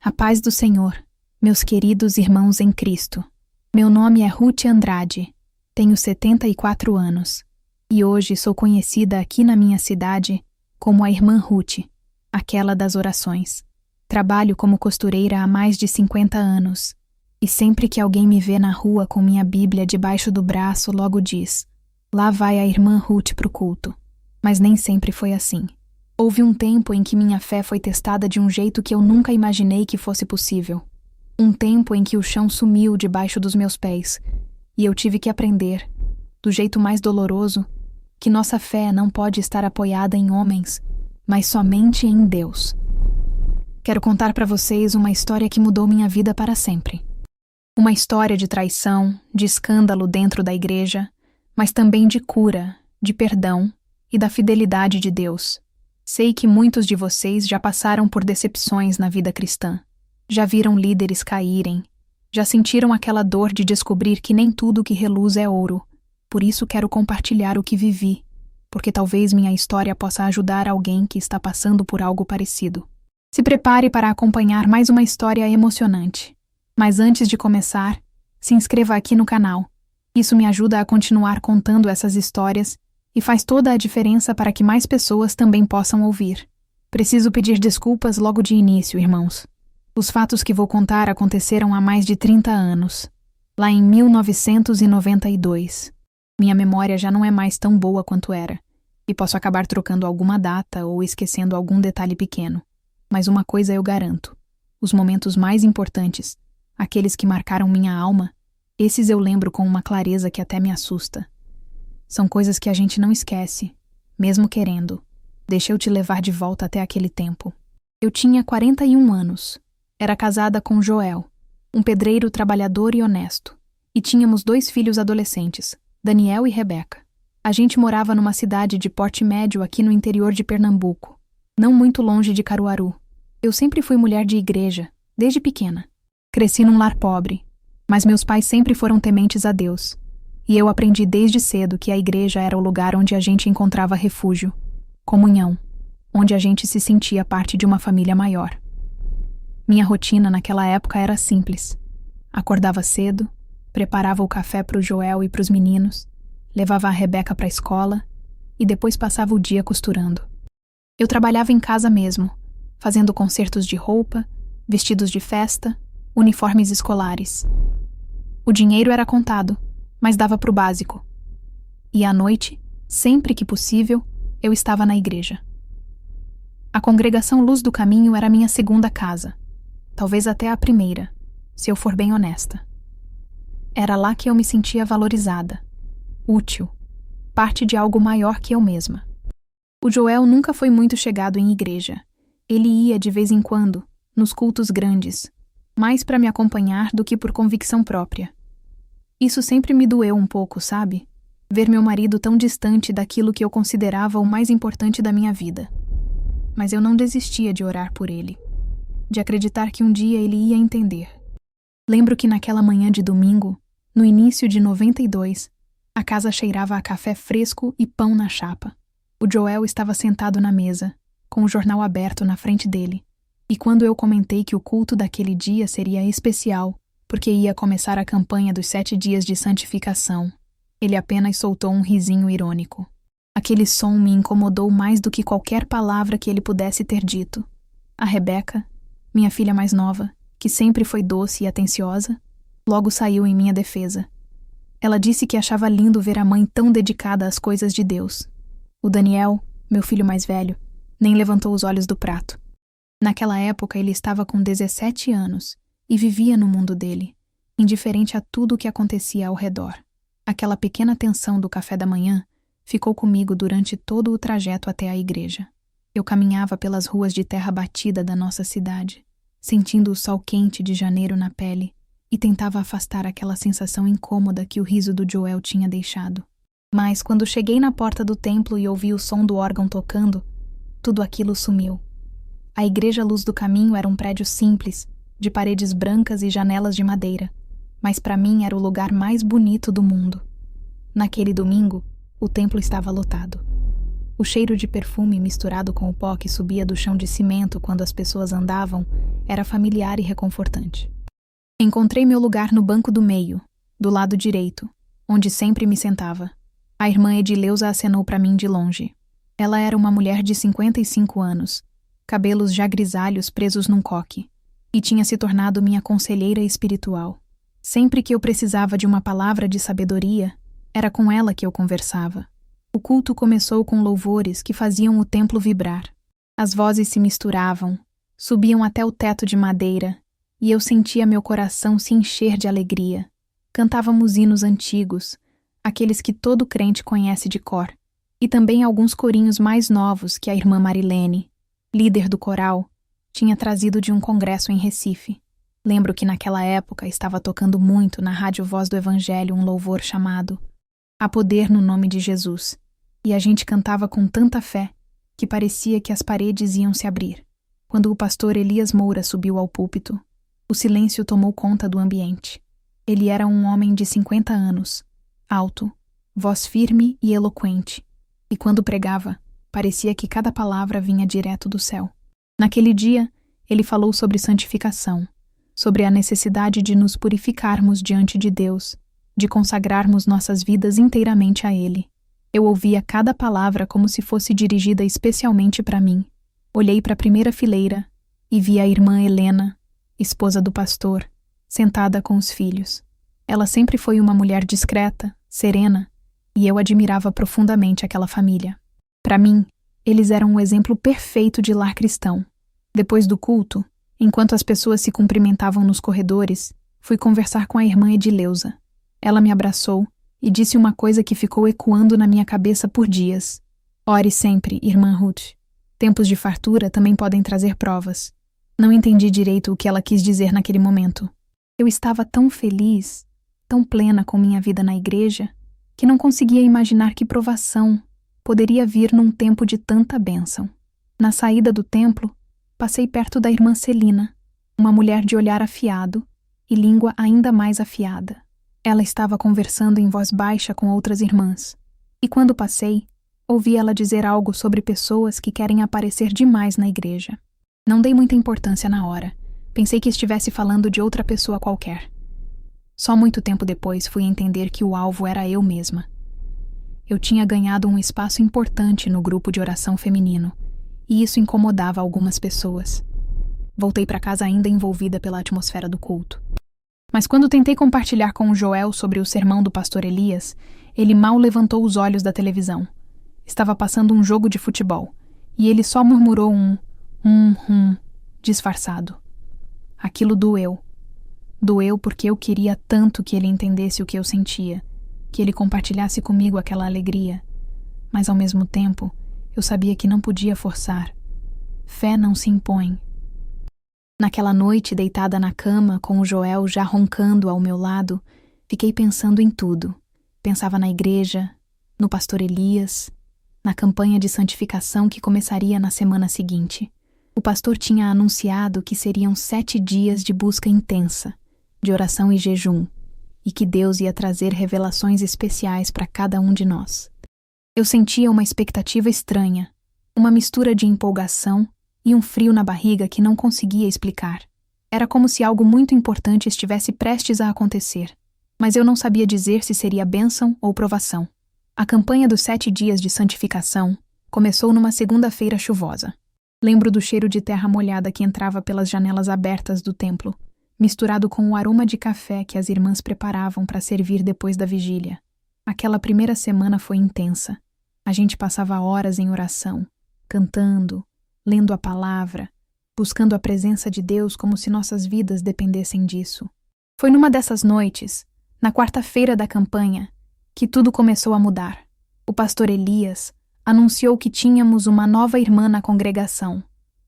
A paz do Senhor, meus queridos irmãos em Cristo. Meu nome é Ruth Andrade, tenho 74 anos e hoje sou conhecida aqui na minha cidade como a Irmã Ruth, aquela das orações. Trabalho como costureira há mais de 50 anos e sempre que alguém me vê na rua com minha Bíblia debaixo do braço logo diz: lá vai a Irmã Ruth pro culto. Mas nem sempre foi assim. Houve um tempo em que minha fé foi testada de um jeito que eu nunca imaginei que fosse possível. Um tempo em que o chão sumiu debaixo dos meus pés e eu tive que aprender, do jeito mais doloroso, que nossa fé não pode estar apoiada em homens, mas somente em Deus. Quero contar para vocês uma história que mudou minha vida para sempre. Uma história de traição, de escândalo dentro da igreja, mas também de cura, de perdão e da fidelidade de Deus. Sei que muitos de vocês já passaram por decepções na vida cristã. Já viram líderes caírem. Já sentiram aquela dor de descobrir que nem tudo que reluz é ouro. Por isso quero compartilhar o que vivi, porque talvez minha história possa ajudar alguém que está passando por algo parecido. Se prepare para acompanhar mais uma história emocionante. Mas antes de começar, se inscreva aqui no canal. Isso me ajuda a continuar contando essas histórias e faz toda a diferença para que mais pessoas também possam ouvir. Preciso pedir desculpas logo de início, irmãos. Os fatos que vou contar aconteceram há mais de 30 anos, lá em 1992. Minha memória já não é mais tão boa quanto era, e posso acabar trocando alguma data ou esquecendo algum detalhe pequeno. Mas uma coisa eu garanto: os momentos mais importantes, aqueles que marcaram minha alma, esses eu lembro com uma clareza que até me assusta. São coisas que a gente não esquece, mesmo querendo. Deixa eu te levar de volta até aquele tempo. Eu tinha 41 anos. Era casada com Joel, um pedreiro trabalhador e honesto. E tínhamos 2 filhos adolescentes, Daniel e Rebeca. A gente morava numa cidade de porte médio aqui no interior de Pernambuco, não muito longe de Caruaru. Eu sempre fui mulher de igreja, desde pequena. Cresci num lar pobre, mas meus pais sempre foram tementes a Deus. E eu aprendi desde cedo que a igreja era o lugar onde a gente encontrava refúgio, comunhão, onde a gente se sentia parte de uma família maior. Minha rotina naquela época era simples. Acordava cedo, preparava o café para o Joel e para os meninos, levava a Rebeca para a escola e depois passava o dia costurando. Eu trabalhava em casa mesmo, fazendo consertos de roupa, vestidos de festa, uniformes escolares. O dinheiro era contado, mas dava para o básico. E à noite, sempre que possível, eu estava na igreja. A congregação Luz do Caminho era minha segunda casa, talvez até a primeira, se eu for bem honesta. Era lá que eu me sentia valorizada, útil, parte de algo maior que eu mesma. O Joel nunca foi muito chegado em igreja. Ele ia de vez em quando, nos cultos grandes, mais para me acompanhar do que por convicção própria. Isso sempre me doeu um pouco, sabe? Ver meu marido tão distante daquilo que eu considerava o mais importante da minha vida. Mas eu não desistia de orar por ele, de acreditar que um dia ele ia entender. Lembro que naquela manhã de domingo, no início de 92, a casa cheirava a café fresco e pão na chapa. O Joel estava sentado na mesa, com o jornal aberto na frente dele. E quando eu comentei que o culto daquele dia seria especial, porque ia começar a campanha dos 7 dias de santificação, ele apenas soltou um risinho irônico. Aquele som me incomodou mais do que qualquer palavra que ele pudesse ter dito. A Rebeca, minha filha mais nova, que sempre foi doce e atenciosa, logo saiu em minha defesa. Ela disse que achava lindo ver a mãe tão dedicada às coisas de Deus. O Daniel, meu filho mais velho, nem levantou os olhos do prato. Naquela época ele estava com 17 anos e vivia no mundo dele, indiferente a tudo o que acontecia ao redor. Aquela pequena tensão do café da manhã ficou comigo durante todo o trajeto até a igreja. Eu caminhava pelas ruas de terra batida da nossa cidade, sentindo o sol quente de janeiro na pele, e tentava afastar aquela sensação incômoda que o riso do Joel tinha deixado. Mas quando cheguei na porta do templo e ouvi o som do órgão tocando, tudo aquilo sumiu. A Igreja Luz do Caminho era um prédio simples, de paredes brancas e janelas de madeira, mas para mim era o lugar mais bonito do mundo. Naquele domingo, o templo estava lotado. O cheiro de perfume misturado com o pó que subia do chão de cimento quando as pessoas andavam era familiar e reconfortante. Encontrei meu lugar no banco do meio, do lado direito, onde sempre me sentava. A irmã Edileuza acenou para mim de longe. Ela era uma mulher de 55 anos, cabelos já grisalhos presos num coque, e tinha se tornado minha conselheira espiritual. Sempre que eu precisava de uma palavra de sabedoria, era com ela que eu conversava. O culto começou com louvores que faziam o templo vibrar. As vozes se misturavam, subiam até o teto de madeira, e eu sentia meu coração se encher de alegria. Cantávamos hinos antigos, aqueles que todo crente conhece de cor, e também alguns corinhos mais novos que a irmã Marilene, líder do coral, tinha trazido de um congresso em Recife. Lembro que naquela época estava tocando muito na Rádio Voz do Evangelho um louvor chamado Há Poder no Nome de Jesus, e a gente cantava com tanta fé que parecia que as paredes iam se abrir. Quando o pastor Elias Moura subiu ao púlpito, o silêncio tomou conta do ambiente. Ele era um homem de 50 anos, alto, voz firme e eloquente, e quando pregava, parecia que cada palavra vinha direto do céu. Naquele dia, ele falou sobre santificação, sobre a necessidade de nos purificarmos diante de Deus, de consagrarmos nossas vidas inteiramente a Ele. Eu ouvia cada palavra como se fosse dirigida especialmente para mim. Olhei para a primeira fileira e vi a irmã Helena, esposa do pastor, sentada com os filhos. Ela sempre foi uma mulher discreta, serena, e eu admirava profundamente aquela família. Para mim, eles eram um exemplo perfeito de lar cristão. Depois do culto, enquanto as pessoas se cumprimentavam nos corredores, fui conversar com a irmã Edileuza. Ela me abraçou e disse uma coisa que ficou ecoando na minha cabeça por dias. Ore sempre, irmã Ruth. Tempos de fartura também podem trazer provas. Não entendi direito o que ela quis dizer naquele momento. Eu estava tão feliz, tão plena com minha vida na igreja, que não conseguia imaginar que provação poderia vir num tempo de tanta bênção. Na saída do templo, passei perto da irmã Celina, uma mulher de olhar afiado e língua ainda mais afiada. Ela estava conversando em voz baixa com outras irmãs, e quando passei, ouvi ela dizer algo sobre pessoas que querem aparecer demais na igreja. Não dei muita importância na hora. Pensei que estivesse falando de outra pessoa qualquer. Só muito tempo depois fui entender que o alvo era eu mesma. Eu tinha ganhado um espaço importante no grupo de oração feminino, e isso incomodava algumas pessoas. Voltei para casa ainda envolvida pela atmosfera do culto. Mas quando tentei compartilhar com o Joel sobre o sermão do pastor Elias, ele mal levantou os olhos da televisão. Estava passando um jogo de futebol, e ele só murmurou disfarçado. Aquilo doeu. Doeu porque eu queria tanto que ele entendesse o que eu sentia, que ele compartilhasse comigo aquela alegria. Mas ao mesmo tempo, eu sabia que não podia forçar. Fé não se impõe. Naquela noite, deitada na cama, com o Joel já roncando ao meu lado, fiquei pensando em tudo. Pensava na igreja, no pastor Elias, na campanha de santificação que começaria na semana seguinte. O pastor tinha anunciado que seriam 7 dias de busca intensa, de oração e jejum, e que Deus ia trazer revelações especiais para cada um de nós. Eu sentia uma expectativa estranha, uma mistura de empolgação e um frio na barriga que não conseguia explicar. Era como se algo muito importante estivesse prestes a acontecer, mas eu não sabia dizer se seria bênção ou provação. A campanha dos 7 dias de santificação começou numa segunda-feira chuvosa. Lembro do cheiro de terra molhada que entrava pelas janelas abertas do templo, misturado com o aroma de café que as irmãs preparavam para servir depois da vigília. Aquela primeira semana foi intensa. A gente passava horas em oração, cantando, lendo a palavra, buscando a presença de Deus como se nossas vidas dependessem disso. Foi numa dessas noites, na quarta-feira da campanha, que tudo começou a mudar. O pastor Elias anunciou que tínhamos uma nova irmã na congregação.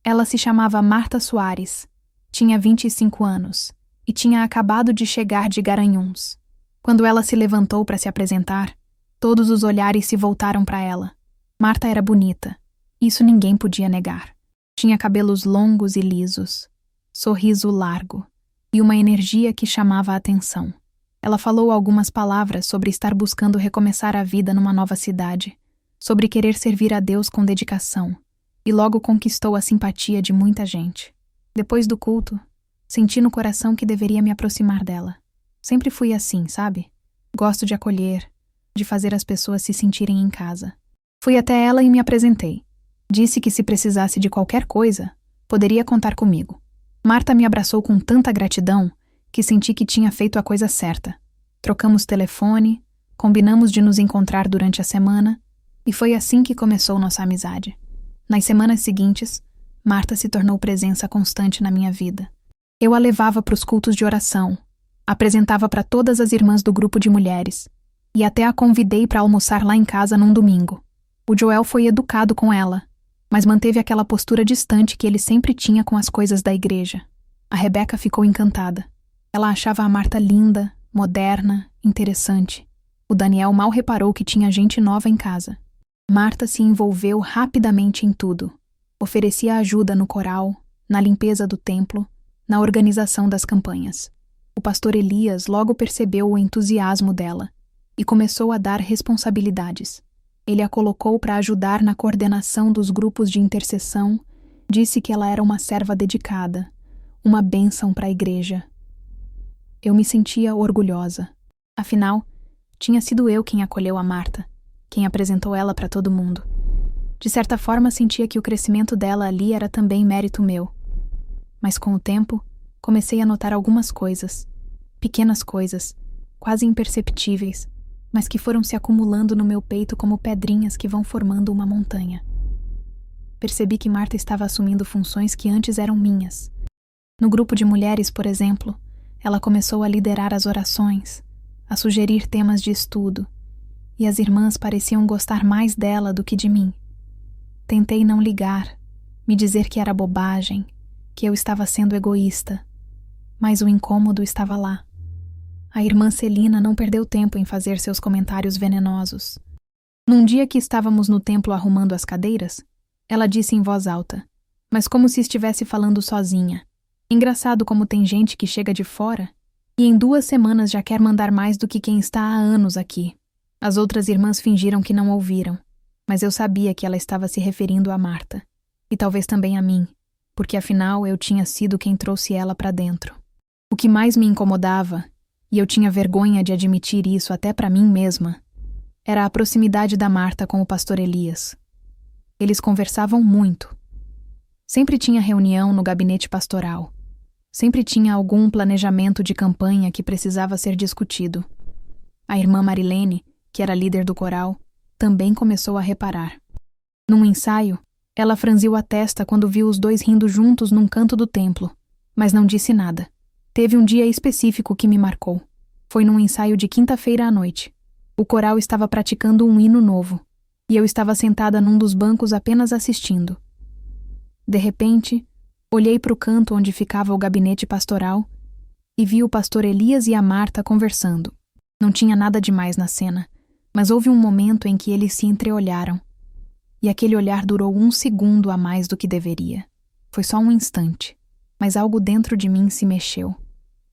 Ela se chamava Marta Soares, tinha 25 anos e tinha acabado de chegar de Garanhuns. Quando ela se levantou para se apresentar, todos os olhares se voltaram para ela. Marta era bonita, isso ninguém podia negar. Tinha cabelos longos e lisos, sorriso largo e uma energia que chamava a atenção. Ela falou algumas palavras sobre estar buscando recomeçar a vida numa nova cidade, sobre querer servir a Deus com dedicação, e logo conquistou a simpatia de muita gente. Depois do culto, senti no coração que deveria me aproximar dela. Sempre fui assim, sabe? Gosto de acolher, de fazer as pessoas se sentirem em casa. Fui até ela e me apresentei. Disse que se precisasse de qualquer coisa, poderia contar comigo. Marta me abraçou com tanta gratidão que senti que tinha feito a coisa certa. Trocamos telefone, combinamos de nos encontrar durante a semana, e foi assim que começou nossa amizade. Nas semanas seguintes, Marta se tornou presença constante na minha vida. Eu a levava para os cultos de oração, apresentava para todas as irmãs do grupo de mulheres, e até a convidei para almoçar lá em casa num domingo. O Joel foi educado com ela, mas manteve aquela postura distante que ele sempre tinha com as coisas da igreja. A Rebeca ficou encantada. Ela achava a Marta linda, moderna, interessante. O Daniel mal reparou que tinha gente nova em casa. Marta se envolveu rapidamente em tudo. Oferecia ajuda no coral, na limpeza do templo, na organização das campanhas. O pastor Elias logo percebeu o entusiasmo dela e começou a dar responsabilidades. Ele a colocou para ajudar na coordenação dos grupos de intercessão, disse que ela era uma serva dedicada, uma bênção para a igreja. Eu me sentia orgulhosa. Afinal, tinha sido eu quem acolheu a Marta, quem apresentou ela para todo mundo. De certa forma, sentia que o crescimento dela ali era também mérito meu. Mas com o tempo, comecei a notar algumas coisas, pequenas coisas, quase imperceptíveis, mas que foram se acumulando no meu peito como pedrinhas que vão formando uma montanha. Percebi que Marta estava assumindo funções que antes eram minhas. No grupo de mulheres, por exemplo, ela começou a liderar as orações, a sugerir temas de estudo, e as irmãs pareciam gostar mais dela do que de mim. Tentei não ligar, me dizer que era bobagem, que eu estava sendo egoísta, mas o incômodo estava lá. A irmã Celina não perdeu tempo em fazer seus comentários venenosos. Num dia que estávamos no templo arrumando as cadeiras, ela disse em voz alta, mas como se estivesse falando sozinha: "Engraçado como tem gente que chega de fora e em 2 semanas já quer mandar mais do que quem está há anos aqui." As outras irmãs fingiram que não ouviram, mas eu sabia que ela estava se referindo a Marta, e talvez também a mim, porque afinal eu tinha sido quem trouxe ela para dentro. O que mais me incomodava, e eu tinha vergonha de admitir isso até para mim mesma, era a proximidade da Marta com o pastor Elias. Eles conversavam muito. Sempre tinha reunião no gabinete pastoral. Sempre tinha algum planejamento de campanha que precisava ser discutido. A irmã Marilene, que era líder do coral, também começou a reparar. Num ensaio, ela franziu a testa quando viu os dois rindo juntos num canto do templo, mas não disse nada. Teve um dia específico que me marcou. Foi num ensaio de quinta-feira à noite. O coral estava praticando um hino novo, e eu estava sentada num dos bancos apenas assistindo. De repente, olhei para o canto onde ficava o gabinete pastoral e vi o pastor Elias e a Marta conversando. Não tinha nada demais na cena, mas houve um momento em que eles se entreolharam. E aquele olhar durou 1 segundo a mais do que deveria. Foi só um instante, mas algo dentro de mim se mexeu.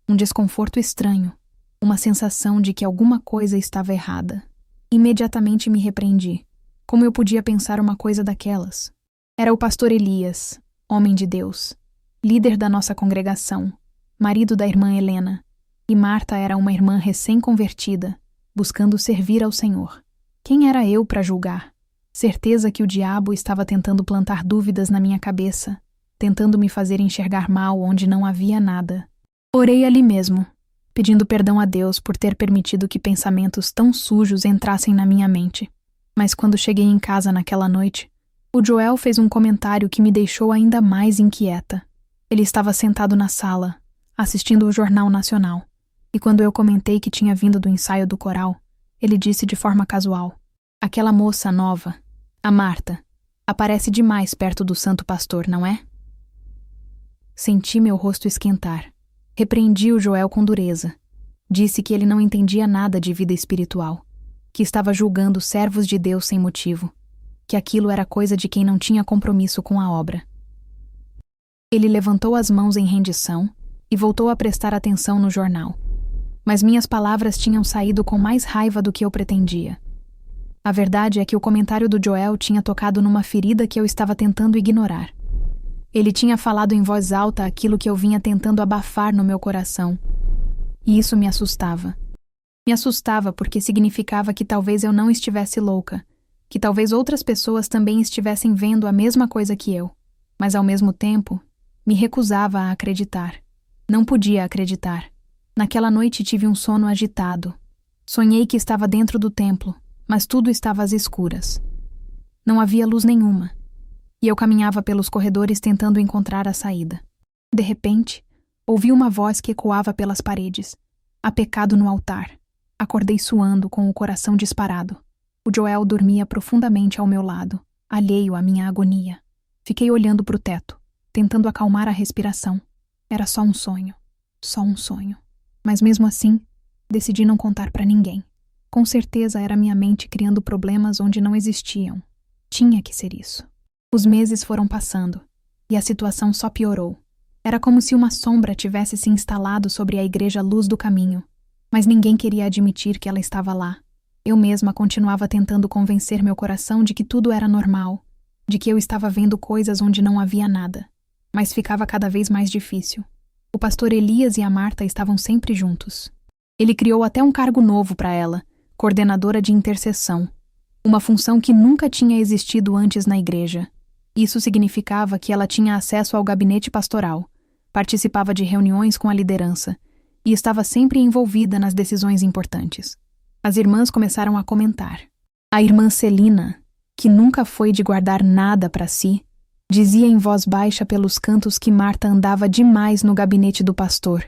Um desconforto estranho, uma sensação de que alguma coisa estava errada. Imediatamente me repreendi. Como eu podia pensar uma coisa daquelas? Era o pastor Elias, homem de Deus, líder da nossa congregação, marido da irmã Helena, e Marta era uma irmã recém-convertida, buscando servir ao Senhor. Quem era eu para julgar? Certeza que o diabo estava tentando plantar dúvidas na minha cabeça, tentando me fazer enxergar mal onde não havia nada. Orei ali mesmo, pedindo perdão a Deus por ter permitido que pensamentos tão sujos entrassem na minha mente. Mas quando cheguei em casa naquela noite, o Joel fez um comentário que me deixou ainda mais inquieta. Ele estava sentado na sala, assistindo o Jornal Nacional, e quando eu comentei que tinha vindo do ensaio do coral, ele disse de forma casual: "Aquela moça nova, a Marta, aparece demais perto do santo pastor, não é?" Senti meu rosto esquentar. Repreendi o Joel com dureza. Disse que ele não entendia nada de vida espiritual, que estava julgando servos de Deus sem motivo, que aquilo era coisa de quem não tinha compromisso com a obra. Ele levantou as mãos em rendição e voltou a prestar atenção no jornal. Mas minhas palavras tinham saído com mais raiva do que eu pretendia. A verdade é que o comentário do Joel tinha tocado numa ferida que eu estava tentando ignorar. Ele tinha falado em voz alta aquilo que eu vinha tentando abafar no meu coração. E isso me assustava. Me assustava porque significava que talvez eu não estivesse louca, que talvez outras pessoas também estivessem vendo a mesma coisa que eu, mas ao mesmo tempo, me recusava a acreditar. Não podia acreditar. Naquela noite tive um sono agitado. Sonhei que estava dentro do templo, mas tudo estava às escuras. Não havia luz nenhuma, e eu caminhava pelos corredores tentando encontrar a saída. De repente, ouvi uma voz que ecoava pelas paredes. Há pecado no altar. Acordei suando, com o coração disparado. O Joel dormia profundamente ao meu lado, alheio à minha agonia. Fiquei olhando para o teto, tentando acalmar a respiração. Era só um sonho. Só um sonho. Mas mesmo assim, decidi não contar para ninguém. Com certeza era minha mente criando problemas onde não existiam. Tinha que ser isso. Os meses foram passando, e a situação só piorou. Era como se uma sombra tivesse se instalado sobre a igreja Luz do Caminho, mas ninguém queria admitir que ela estava lá. Eu mesma continuava tentando convencer meu coração de que tudo era normal, de que eu estava vendo coisas onde não havia nada. Mas ficava cada vez mais difícil. O pastor Elias e a Marta estavam sempre juntos. Ele criou até um cargo novo para ela, coordenadora de intercessão, uma função que nunca tinha existido antes na igreja. Isso significava que ela tinha acesso ao gabinete pastoral, participava de reuniões com a liderança e estava sempre envolvida nas decisões importantes. As irmãs começaram a comentar. A irmã Celina, que nunca foi de guardar nada para si, dizia em voz baixa pelos cantos que Marta andava demais no gabinete do pastor,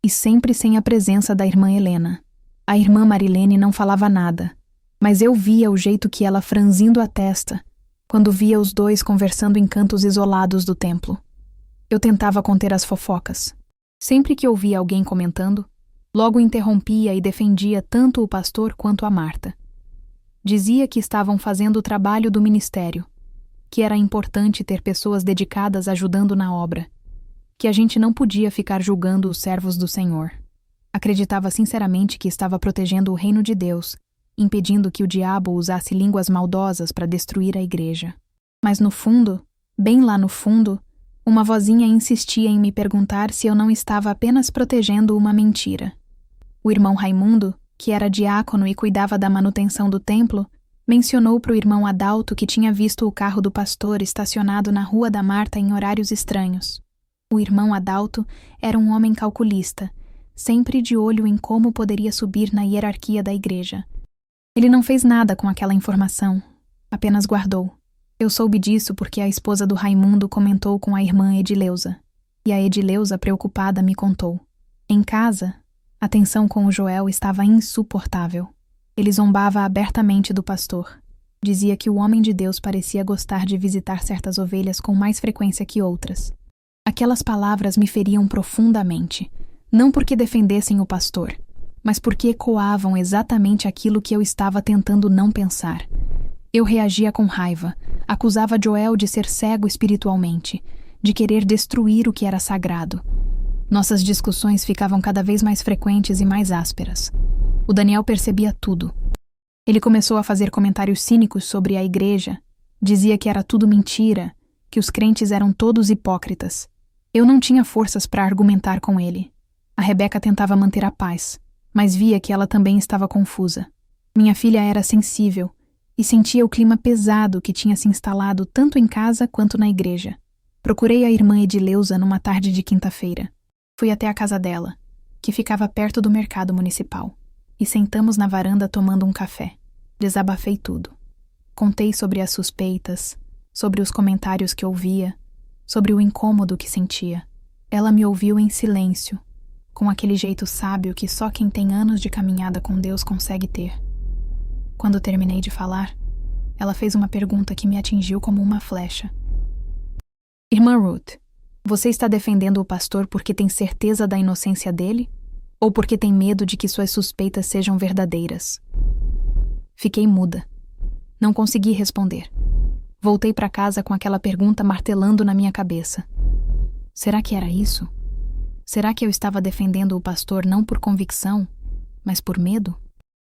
e sempre sem a presença da irmã Helena. A irmã Marilene não falava nada, mas eu via o jeito que ela franzindo a testa, quando via os dois conversando em cantos isolados do templo. Eu tentava conter as fofocas. Sempre que ouvia alguém comentando, logo interrompia e defendia tanto o pastor quanto a Marta. Dizia que estavam fazendo o trabalho do ministério, que era importante ter pessoas dedicadas ajudando na obra, que a gente não podia ficar julgando os servos do Senhor. Acreditava sinceramente que estava protegendo o reino de Deus, impedindo que o diabo usasse línguas maldosas para destruir a igreja. Mas no fundo, bem lá no fundo, uma vozinha insistia em me perguntar se eu não estava apenas protegendo uma mentira. O irmão Raimundo, que era diácono e cuidava da manutenção do templo, mencionou para o irmão Adalto que tinha visto o carro do pastor estacionado na Rua da Marta em horários estranhos. O irmão Adalto era um homem calculista, sempre de olho em como poderia subir na hierarquia da igreja. Ele não fez nada com aquela informação, apenas guardou. Eu soube disso porque a esposa do Raimundo comentou com a irmã Edileuza, e a Edileuza, preocupada, me contou. Em casa, a tensão com o Joel estava insuportável. Ele zombava abertamente do pastor. Dizia que o homem de Deus parecia gostar de visitar certas ovelhas com mais frequência que outras. Aquelas palavras me feriam profundamente, não porque defendessem o pastor, mas porque ecoavam exatamente aquilo que eu estava tentando não pensar. Eu reagia com raiva, acusava Joel de ser cego espiritualmente, de querer destruir o que era sagrado. Nossas discussões ficavam cada vez mais frequentes e mais ásperas. O Daniel percebia tudo. Ele começou a fazer comentários cínicos sobre a igreja, dizia que era tudo mentira, que os crentes eram todos hipócritas. Eu não tinha forças para argumentar com ele. A Rebeca tentava manter a paz, mas via que ela também estava confusa. Minha filha era sensível e sentia o clima pesado que tinha se instalado tanto em casa quanto na igreja. Procurei a irmã Edileuza numa tarde de quinta-feira. Fui até a casa dela, que ficava perto do mercado municipal, e sentamos na varanda tomando um café. Desabafei tudo. Contei sobre as suspeitas, sobre os comentários que ouvia, sobre o incômodo que sentia. Ela me ouviu em silêncio, com aquele jeito sábio que só quem tem anos de caminhada com Deus consegue ter. Quando terminei de falar, ela fez uma pergunta que me atingiu como uma flecha. Irmã Ruth, você está defendendo o pastor porque tem certeza da inocência dele? Ou porque tem medo de que suas suspeitas sejam verdadeiras? Fiquei muda. Não consegui responder. Voltei para casa com aquela pergunta martelando na minha cabeça. Será que era isso? Será que eu estava defendendo o pastor não por convicção, mas por medo?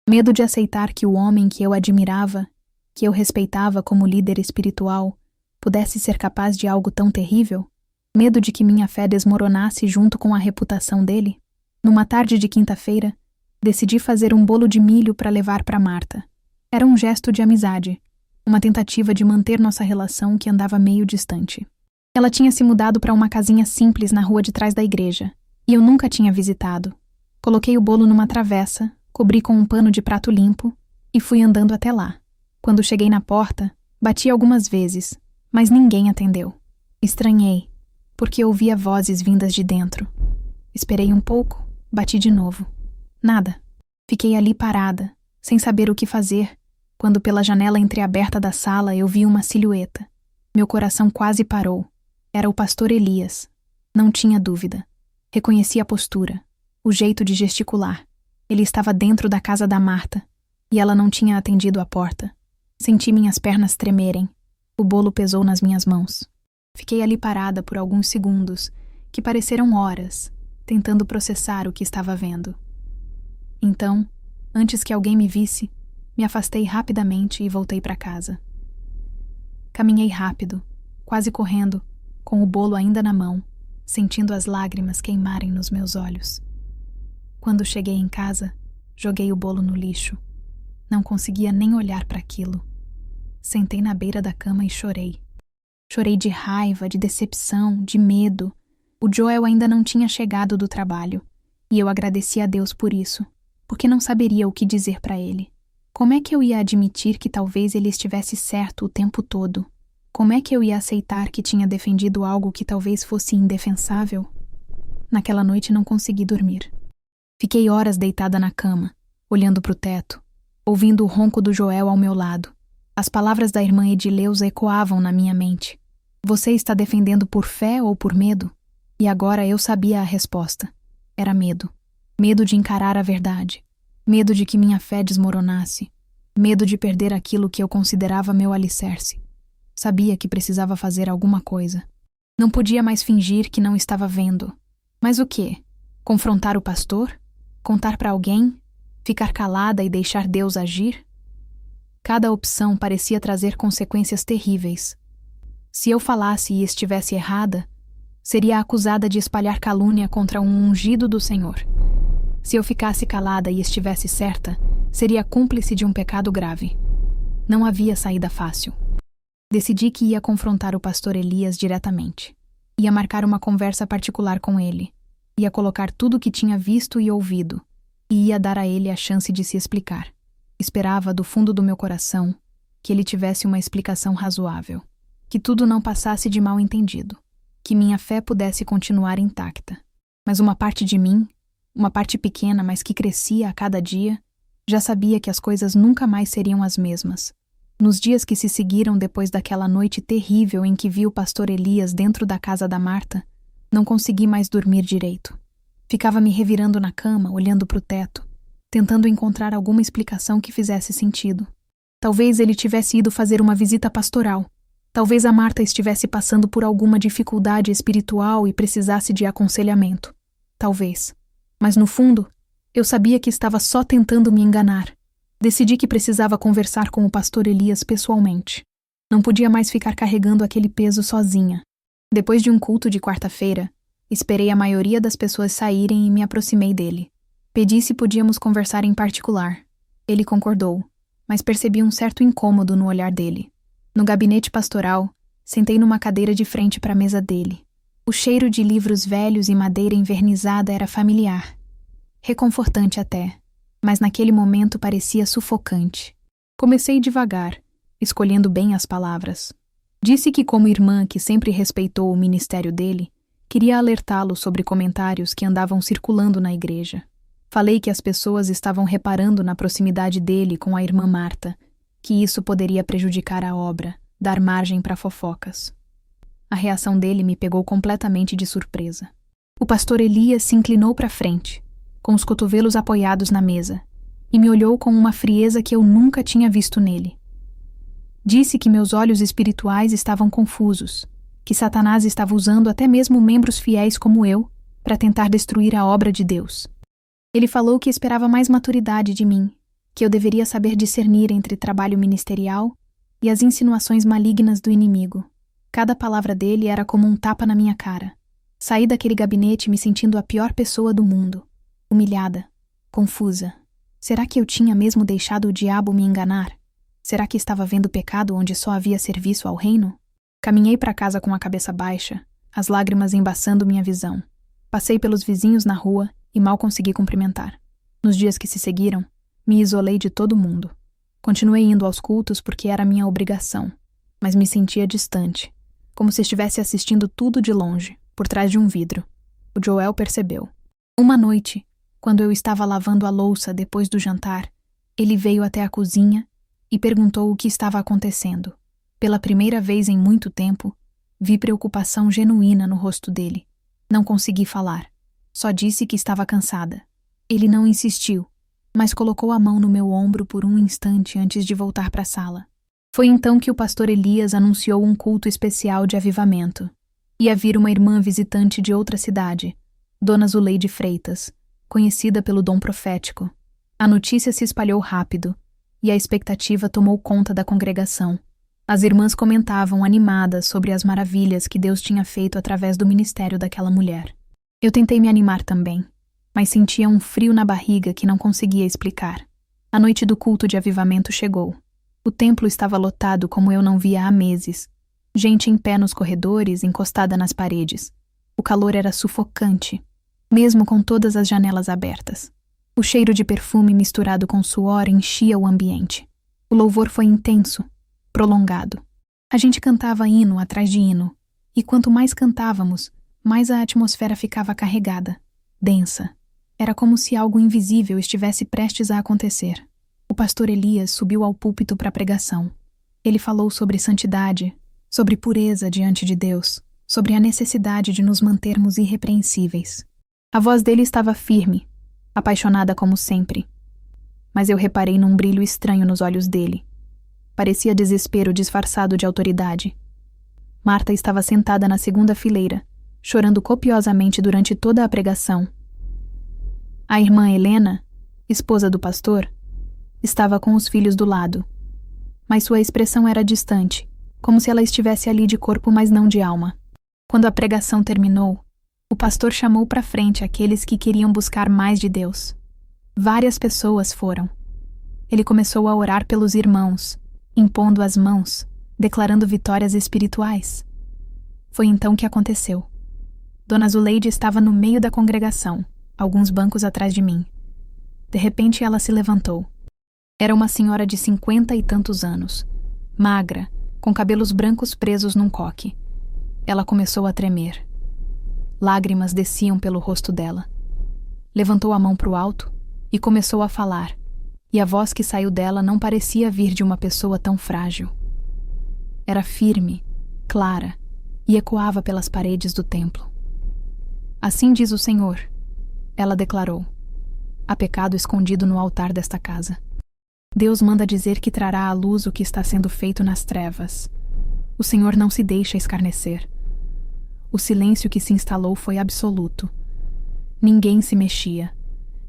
Medo de aceitar que o homem que eu admirava, que eu respeitava como líder espiritual, pudesse ser capaz de algo tão terrível? Medo de que minha fé desmoronasse junto com a reputação dele? Numa tarde de quinta-feira, decidi fazer um bolo de milho para levar para Marta. Era um gesto de amizade, uma tentativa de manter nossa relação que andava meio distante. Ela tinha se mudado para uma casinha simples na rua de trás da igreja, e eu nunca tinha visitado. Coloquei o bolo numa travessa, cobri com um pano de prato limpo e fui andando até lá. Quando cheguei na porta, bati algumas vezes, mas ninguém atendeu. Estranhei, porque ouvia vozes vindas de dentro. Esperei um pouco, bati de novo. Nada. Fiquei ali parada, sem saber o que fazer, quando pela janela entreaberta da sala eu vi uma silhueta. Meu coração quase parou. Era o pastor Elias. Não tinha dúvida. Reconheci a postura, o jeito de gesticular. Ele estava dentro da casa da Marta, e ela não tinha atendido a porta. Senti minhas pernas tremerem. O bolo pesou nas minhas mãos. Fiquei ali parada por alguns segundos, que pareceram horas, tentando processar o que estava vendo. Então, antes que alguém me visse, me afastei rapidamente e voltei para casa. Caminhei rápido, quase correndo, com o bolo ainda na mão, sentindo as lágrimas queimarem nos meus olhos. Quando cheguei em casa, joguei o bolo no lixo. Não conseguia nem olhar para aquilo. Sentei na beira da cama e chorei. Chorei de raiva, de decepção, de medo. O Joel ainda não tinha chegado do trabalho, e eu agradeci a Deus por isso, porque não saberia o que dizer para ele. Como é que eu ia admitir que talvez ele estivesse certo o tempo todo? Como é que eu ia aceitar que tinha defendido algo que talvez fosse indefensável? Naquela noite não consegui dormir. Fiquei horas deitada na cama, olhando para o teto, ouvindo o ronco do Joel ao meu lado. As palavras da irmã Edileuza ecoavam na minha mente. Você está defendendo por fé ou por medo? E agora eu sabia a resposta. Era medo. Medo de encarar a verdade. Medo de que minha fé desmoronasse. Medo de perder aquilo que eu considerava meu alicerce. Sabia que precisava fazer alguma coisa. Não podia mais fingir que não estava vendo. Mas o quê? Confrontar o pastor? Contar para alguém? Ficar calada e deixar Deus agir? Cada opção parecia trazer consequências terríveis. Se eu falasse e estivesse errada, seria acusada de espalhar calúnia contra um ungido do Senhor. Se eu ficasse calada e estivesse certa, seria cúmplice de um pecado grave. Não havia saída fácil. Decidi que ia confrontar o pastor Elias diretamente. Ia marcar uma conversa particular com ele. Ia colocar tudo o que tinha visto e ouvido. E ia dar a ele a chance de se explicar. Esperava, do fundo do meu coração, que ele tivesse uma explicação razoável. Que tudo não passasse de mal entendido. Que minha fé pudesse continuar intacta. Mas uma parte de mim, uma parte pequena, mas que crescia a cada dia, já sabia que as coisas nunca mais seriam as mesmas. Nos dias que se seguiram depois daquela noite terrível em que vi o pastor Elias dentro da casa da Marta, não consegui mais dormir direito. Ficava me revirando na cama, olhando para o teto, tentando encontrar alguma explicação que fizesse sentido. Talvez ele tivesse ido fazer uma visita pastoral. Talvez a Marta estivesse passando por alguma dificuldade espiritual e precisasse de aconselhamento. Talvez. Mas no fundo, eu sabia que estava só tentando me enganar. Decidi que precisava conversar com o pastor Elias pessoalmente. Não podia mais ficar carregando aquele peso sozinha. Depois de um culto de quarta-feira, esperei a maioria das pessoas saírem e me aproximei dele. Pedi se podíamos conversar em particular. Ele concordou, mas percebi um certo incômodo no olhar dele. No gabinete pastoral, sentei numa cadeira de frente para a mesa dele. O cheiro de livros velhos e madeira envernizada era familiar. Reconfortante até, mas naquele momento parecia sufocante. Comecei devagar, escolhendo bem as palavras. Disse que, como irmã que sempre respeitou o ministério dele, queria alertá-lo sobre comentários que andavam circulando na igreja. Falei que as pessoas estavam reparando na proximidade dele com a irmã Marta, que isso poderia prejudicar a obra, dar margem para fofocas. A reação dele me pegou completamente de surpresa. O pastor Elias se inclinou para frente, com os cotovelos apoiados na mesa, e me olhou com uma frieza que eu nunca tinha visto nele. Disse que meus olhos espirituais estavam confusos, que Satanás estava usando até mesmo membros fiéis como eu para tentar destruir a obra de Deus. Ele falou que esperava mais maturidade de mim, que eu deveria saber discernir entre trabalho ministerial e as insinuações malignas do inimigo. Cada palavra dele era como um tapa na minha cara. Saí daquele gabinete me sentindo a pior pessoa do mundo, humilhada, confusa. Será que eu tinha mesmo deixado o diabo me enganar? Será que estava vendo pecado onde só havia serviço ao reino? Caminhei para casa com a cabeça baixa, as lágrimas embaçando minha visão. Passei pelos vizinhos na rua e mal consegui cumprimentar. Nos dias que se seguiram, me isolei de todo mundo. Continuei indo aos cultos porque era minha obrigação, mas me sentia distante, como se estivesse assistindo tudo de longe, por trás de um vidro. O Joel percebeu. Uma noite, quando eu estava lavando a louça depois do jantar, ele veio até a cozinha e perguntou o que estava acontecendo. Pela primeira vez em muito tempo, vi preocupação genuína no rosto dele. Não consegui falar. Só disse que estava cansada. Ele não insistiu, mas colocou a mão no meu ombro por um instante antes de voltar para a sala. Foi então que o pastor Elias anunciou um culto especial de avivamento. Ia vir uma irmã visitante de outra cidade, Dona Zuleide Freitas, conhecida pelo dom profético. A notícia se espalhou rápido, e a expectativa tomou conta da congregação. As irmãs comentavam animadas sobre as maravilhas que Deus tinha feito através do ministério daquela mulher. Eu tentei me animar também, mas sentia um frio na barriga que não conseguia explicar. A noite do culto de avivamento chegou. O templo estava lotado como eu não via há meses. Gente em pé nos corredores, encostada nas paredes. O calor era sufocante, mesmo com todas as janelas abertas. O cheiro de perfume misturado com suor enchia o ambiente. O louvor foi intenso, prolongado. A gente cantava hino atrás de hino, e quanto mais cantávamos, mais a atmosfera ficava carregada, densa. Era como se algo invisível estivesse prestes a acontecer. O pastor Elias subiu ao púlpito para a pregação. Ele falou sobre santidade, sobre pureza diante de Deus, sobre a necessidade de nos mantermos irrepreensíveis. A voz dele estava firme, apaixonada como sempre. Mas eu reparei num brilho estranho nos olhos dele. Parecia desespero disfarçado de autoridade. Marta estava sentada na segunda fileira, chorando copiosamente durante toda a pregação. A irmã Helena, esposa do pastor, estava com os filhos do lado. Mas sua expressão era distante, como se ela estivesse ali de corpo, mas não de alma. Quando a pregação terminou, o pastor chamou para frente aqueles que queriam buscar mais de Deus. Várias pessoas foram. Ele começou a orar pelos irmãos, impondo as mãos, declarando vitórias espirituais. Foi então que aconteceu. Dona Zuleide estava no meio da congregação, alguns bancos atrás de mim. De repente ela se levantou. Era uma senhora de 50 e tantos anos, magra, com cabelos brancos presos num coque. Ela começou a tremer. Lágrimas desciam pelo rosto dela. Levantou a mão para o alto e começou a falar, e a voz que saiu dela não parecia vir de uma pessoa tão frágil. Era firme, clara, e ecoava pelas paredes do templo. Assim diz o Senhor, ela declarou. Há pecado escondido no altar desta casa. Deus manda dizer que trará à luz o que está sendo feito nas trevas. O Senhor não se deixa escarnecer. O silêncio que se instalou foi absoluto. Ninguém se mexia.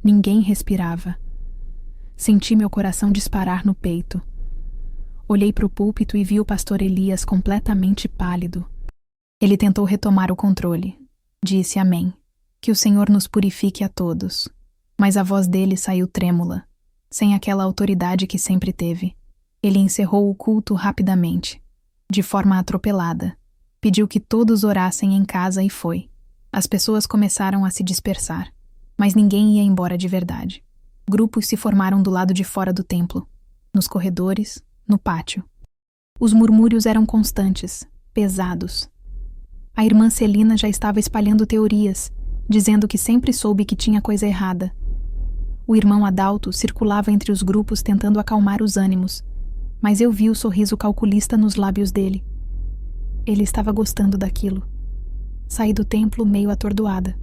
Ninguém respirava. Senti meu coração disparar no peito. Olhei para o púlpito e vi o pastor Elias completamente pálido. Ele tentou retomar o controle. Disse amém. Que o Senhor nos purifique a todos. Mas a voz dele saiu trêmula, sem aquela autoridade que sempre teve. Ele encerrou o culto rapidamente, de forma atropelada. Pediu que todos orassem em casa e foi. As pessoas começaram a se dispersar, mas ninguém ia embora de verdade. Grupos se formaram do lado de fora do templo, nos corredores, no pátio. Os murmúrios eram constantes, pesados. A irmã Celina já estava espalhando teorias, dizendo que sempre soube que tinha coisa errada. O irmão Adalto circulava entre os grupos tentando acalmar os ânimos, mas eu vi o sorriso calculista nos lábios dele. Ele estava gostando daquilo. Saí do templo meio atordoada.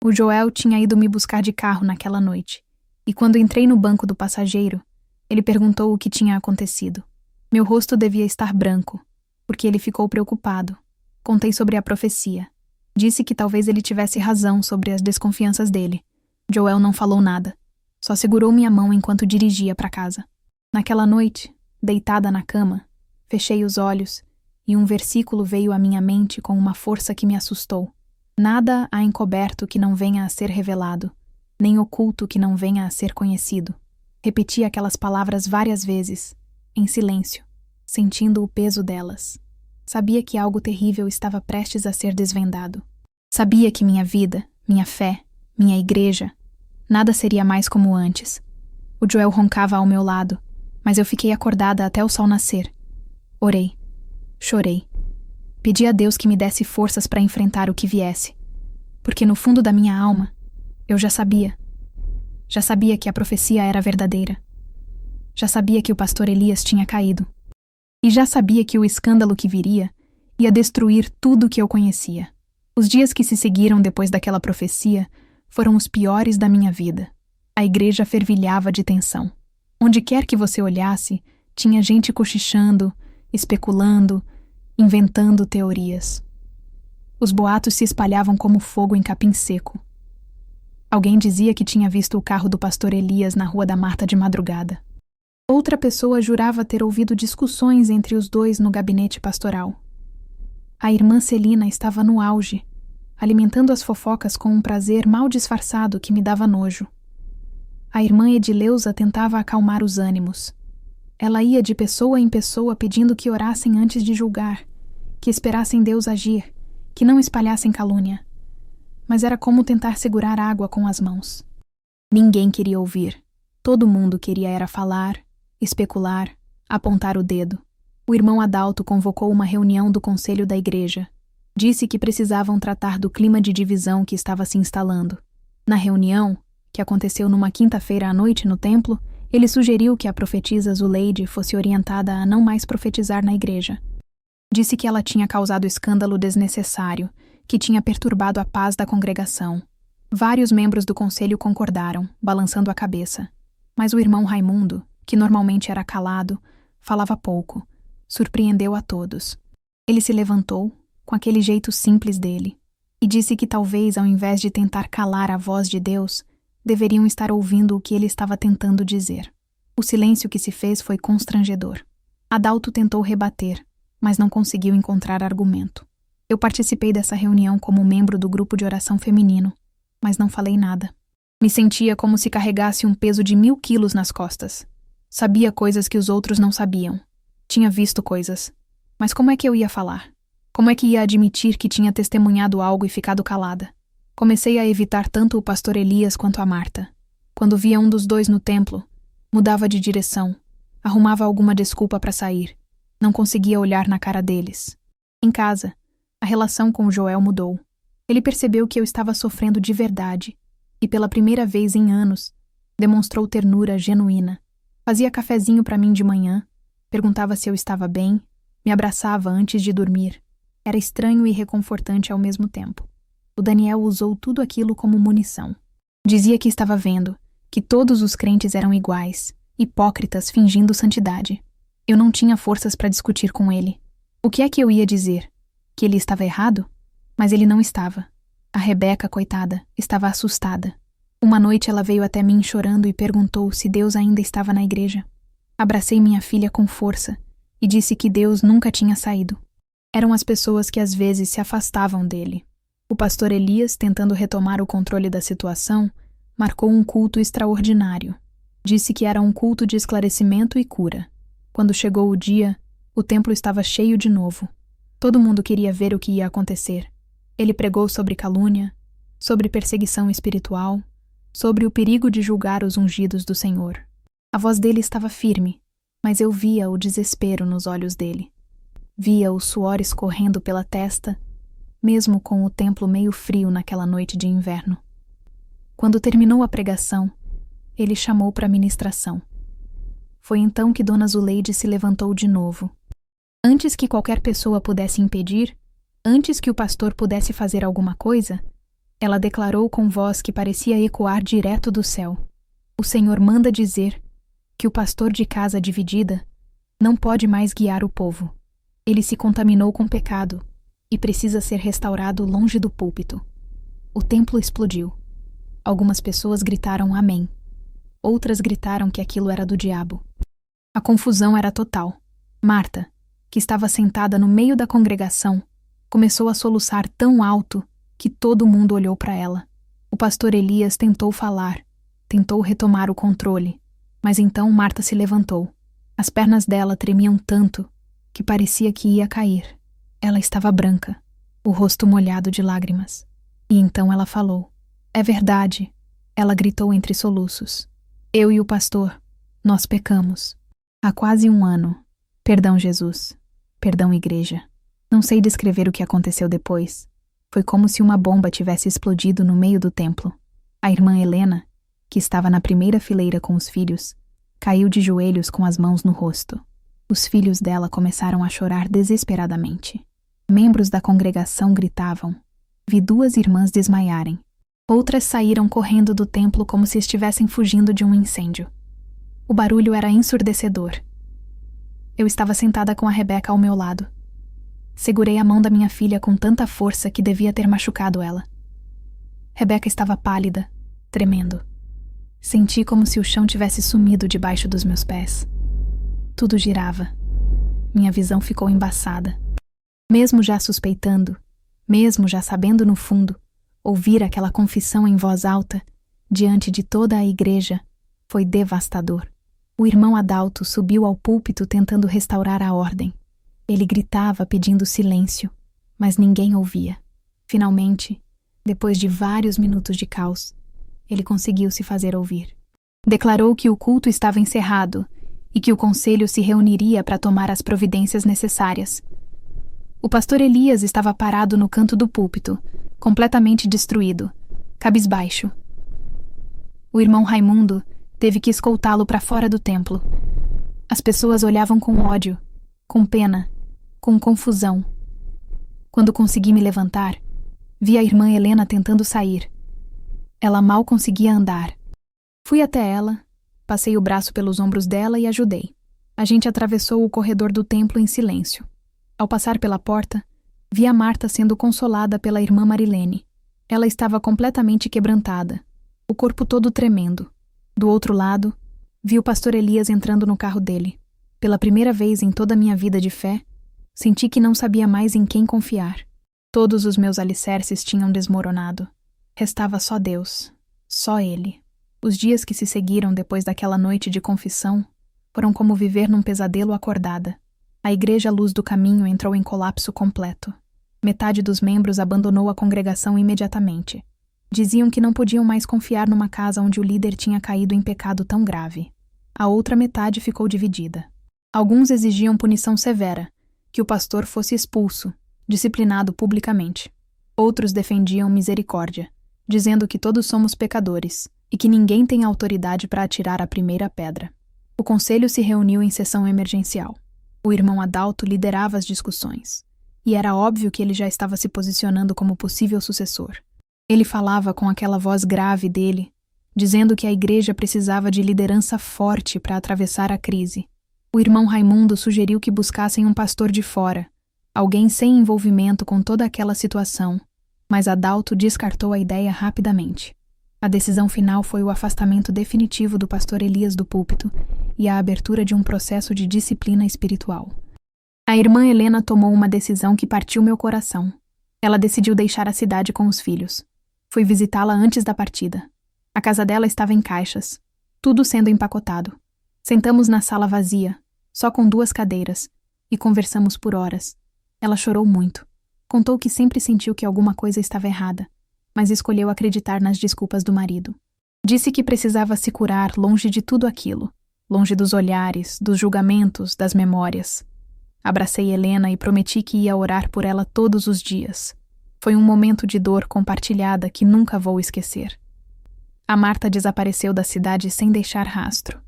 O Joel tinha ido me buscar de carro naquela noite, e quando entrei no banco do passageiro, ele perguntou o que tinha acontecido. Meu rosto devia estar branco, porque ele ficou preocupado. Contei sobre a profecia. Disse que talvez ele tivesse razão sobre as desconfianças dele. Joel não falou nada. Só segurou minha mão enquanto dirigia para casa. Naquela noite, deitada na cama, fechei os olhos e um versículo veio à minha mente com uma força que me assustou. Nada há encoberto que não venha a ser revelado, nem oculto que não venha a ser conhecido. Repeti aquelas palavras várias vezes, em silêncio, sentindo o peso delas. Sabia que algo terrível estava prestes a ser desvendado. Sabia que minha vida, minha fé, minha igreja, nada seria mais como antes. O Joel roncava ao meu lado, mas eu fiquei acordada até o sol nascer. Orei. Chorei. Pedi a Deus que me desse forças para enfrentar o que viesse. Porque no fundo da minha alma, eu já sabia. Já sabia que a profecia era verdadeira. Já sabia que o pastor Elias tinha caído. E já sabia que o escândalo que viria ia destruir tudo o que eu conhecia. Os dias que se seguiram depois daquela profecia foram os piores da minha vida. A igreja fervilhava de tensão. Onde quer que você olhasse, tinha gente cochichando, especulando, inventando teorias. Os boatos se espalhavam como fogo em capim seco. Alguém dizia que tinha visto o carro do pastor Elias na Rua da Marta de madrugada. Outra pessoa jurava ter ouvido discussões entre os dois no gabinete pastoral. A irmã Celina estava no auge, alimentando as fofocas com um prazer mal disfarçado que me dava nojo. A irmã Edileuza tentava acalmar os ânimos. Ela ia de pessoa em pessoa pedindo que orassem antes de julgar, que esperassem Deus agir, que não espalhassem calúnia. Mas era como tentar segurar água com as mãos. Ninguém queria ouvir. Todo mundo queria era falar, especular, apontar o dedo. O irmão Adalto convocou uma reunião do conselho da igreja. Disse que precisavam tratar do clima de divisão que estava se instalando. Na reunião, que aconteceu numa quinta-feira à noite no templo, ele sugeriu que a profetisa Zuleide fosse orientada a não mais profetizar na igreja. Disse que ela tinha causado escândalo desnecessário, que tinha perturbado a paz da congregação. Vários membros do conselho concordaram, balançando a cabeça. Mas o irmão Raimundo, que normalmente era calado, falava pouco. Surpreendeu a todos. Ele se levantou, com aquele jeito simples dele, e disse que talvez, ao invés de tentar calar a voz de Deus, deveriam estar ouvindo o que ele estava tentando dizer. O silêncio que se fez foi constrangedor. Adalto tentou rebater, mas não conseguiu encontrar argumento. Eu participei dessa reunião como membro do grupo de oração feminino, mas não falei nada. Me sentia como se carregasse um peso de 1000 quilos nas costas. Sabia coisas que os outros não sabiam. Tinha visto coisas. Mas como é que eu ia falar? Como é que ia admitir que tinha testemunhado algo e ficado calada? Comecei a evitar tanto o pastor Elias quanto a Marta. Quando via um dos dois no templo, mudava de direção, arrumava alguma desculpa para sair. Não conseguia olhar na cara deles. Em casa, a relação com o Joel mudou. Ele percebeu que eu estava sofrendo de verdade e, pela primeira vez em anos, demonstrou ternura genuína. Fazia cafezinho para mim de manhã, perguntava se eu estava bem, me abraçava antes de dormir. Era estranho e reconfortante ao mesmo tempo. O Daniel usou tudo aquilo como munição. Dizia que estava vendo, que todos os crentes eram iguais, hipócritas fingindo santidade. Eu não tinha forças para discutir com ele. O que é que eu ia dizer? Que ele estava errado? Mas ele não estava. A Rebeca, coitada, estava assustada. Uma noite ela veio até mim chorando e perguntou se Deus ainda estava na igreja. Abracei minha filha com força e disse que Deus nunca tinha saído. Eram as pessoas que às vezes se afastavam dele. O pastor Elias, tentando retomar o controle da situação, marcou um culto extraordinário. Disse que era um culto de esclarecimento e cura. Quando chegou o dia, o templo estava cheio de novo. Todo mundo queria ver o que ia acontecer. Ele pregou sobre calúnia, sobre perseguição espiritual, sobre o perigo de julgar os ungidos do Senhor. A voz dele estava firme, mas eu via o desespero nos olhos dele. Via o suor escorrendo pela testa, mesmo com o templo meio frio naquela noite de inverno. Quando terminou a pregação, ele chamou para a ministração. Foi então que Dona Zuleide se levantou de novo. Antes que qualquer pessoa pudesse impedir, antes que o pastor pudesse fazer alguma coisa, ela declarou com voz que parecia ecoar direto do céu: "O Senhor manda dizer que o pastor de casa dividida não pode mais guiar o povo. Ele se contaminou com pecado e precisa ser restaurado longe do púlpito." O templo explodiu. Algumas pessoas gritaram amém. Outras gritaram que aquilo era do diabo. A confusão era total. Marta, que estava sentada no meio da congregação, começou a soluçar tão alto que todo mundo olhou para ela. O pastor Elias tentou falar, tentou retomar o controle, mas então Marta se levantou. As pernas dela tremiam tanto que parecia que ia cair. Ela estava branca, o rosto molhado de lágrimas. E então ela falou. É verdade, ela gritou entre soluços. Eu e o pastor, nós pecamos. Há quase 1 ano. Perdão, Jesus. Perdão, igreja. Não sei descrever o que aconteceu depois. Foi como se uma bomba tivesse explodido no meio do templo. A irmã Helena, que estava na primeira fileira com os filhos, caiu de joelhos com as mãos no rosto. Os filhos dela começaram a chorar desesperadamente. Membros da congregação gritavam. Vi 2 irmãs desmaiarem. Outras saíram correndo do templo como se estivessem fugindo de um incêndio. O barulho era ensurdecedor. Eu estava sentada com a Rebeca ao meu lado. Segurei a mão da minha filha com tanta força que devia ter machucado ela. Rebeca estava pálida, tremendo. Senti como se o chão tivesse sumido debaixo dos meus pés. Tudo girava. Minha visão ficou embaçada. Mesmo já suspeitando, mesmo já sabendo no fundo, ouvir aquela confissão em voz alta, diante de toda a igreja, foi devastador. O irmão Adalto subiu ao púlpito tentando restaurar a ordem. Ele gritava pedindo silêncio, mas ninguém ouvia. Finalmente, depois de vários minutos de caos, ele conseguiu se fazer ouvir. Declarou que o culto estava encerrado e que o conselho se reuniria para tomar as providências necessárias. O pastor Elias estava parado no canto do púlpito, completamente destruído, cabisbaixo. O irmão Raimundo teve que escoltá-lo para fora do templo. As pessoas olhavam com ódio, com pena, com confusão. Quando consegui me levantar, vi a irmã Helena tentando sair. Ela mal conseguia andar. Fui até ela, passei o braço pelos ombros dela e ajudei. A gente atravessou o corredor do templo em silêncio. Ao passar pela porta, vi a Marta sendo consolada pela irmã Marilene. Ela estava completamente quebrantada, o corpo todo tremendo. Do outro lado, vi o pastor Elias entrando no carro dele. Pela primeira vez em toda a minha vida de fé, senti que não sabia mais em quem confiar. Todos os meus alicerces tinham desmoronado. Restava só Deus, só Ele. Os dias que se seguiram depois daquela noite de confissão foram como viver num pesadelo acordada. A igreja Luz do Caminho entrou em colapso completo. Metade dos membros abandonou a congregação imediatamente. Diziam que não podiam mais confiar numa casa onde o líder tinha caído em pecado tão grave. A outra metade ficou dividida. Alguns exigiam punição severa, que o pastor fosse expulso, disciplinado publicamente. Outros defendiam misericórdia, dizendo que todos somos pecadores e que ninguém tem autoridade para atirar a primeira pedra. O conselho se reuniu em sessão emergencial. O irmão Adalto liderava as discussões, e era óbvio que ele já estava se posicionando como possível sucessor. Ele falava com aquela voz grave dele, dizendo que a igreja precisava de liderança forte para atravessar a crise. O irmão Raimundo sugeriu que buscassem um pastor de fora, alguém sem envolvimento com toda aquela situação, mas Adalto descartou a ideia rapidamente. A decisão final foi o afastamento definitivo do pastor Elias do púlpito e a abertura de um processo de disciplina espiritual. A irmã Helena tomou uma decisão que partiu meu coração. Ela decidiu deixar a cidade com os filhos. Fui visitá-la antes da partida. A casa dela estava em caixas, tudo sendo empacotado. Sentamos na sala vazia, só com 2 cadeiras, e conversamos por horas. Ela chorou muito. Contou que sempre sentiu que alguma coisa estava errada, mas escolheu acreditar nas desculpas do marido. Disse que precisava se curar longe de tudo aquilo, longe dos olhares, dos julgamentos, das memórias. Abracei Helena e prometi que ia orar por ela todos os dias. Foi um momento de dor compartilhada que nunca vou esquecer. A Marta desapareceu da cidade sem deixar rastro.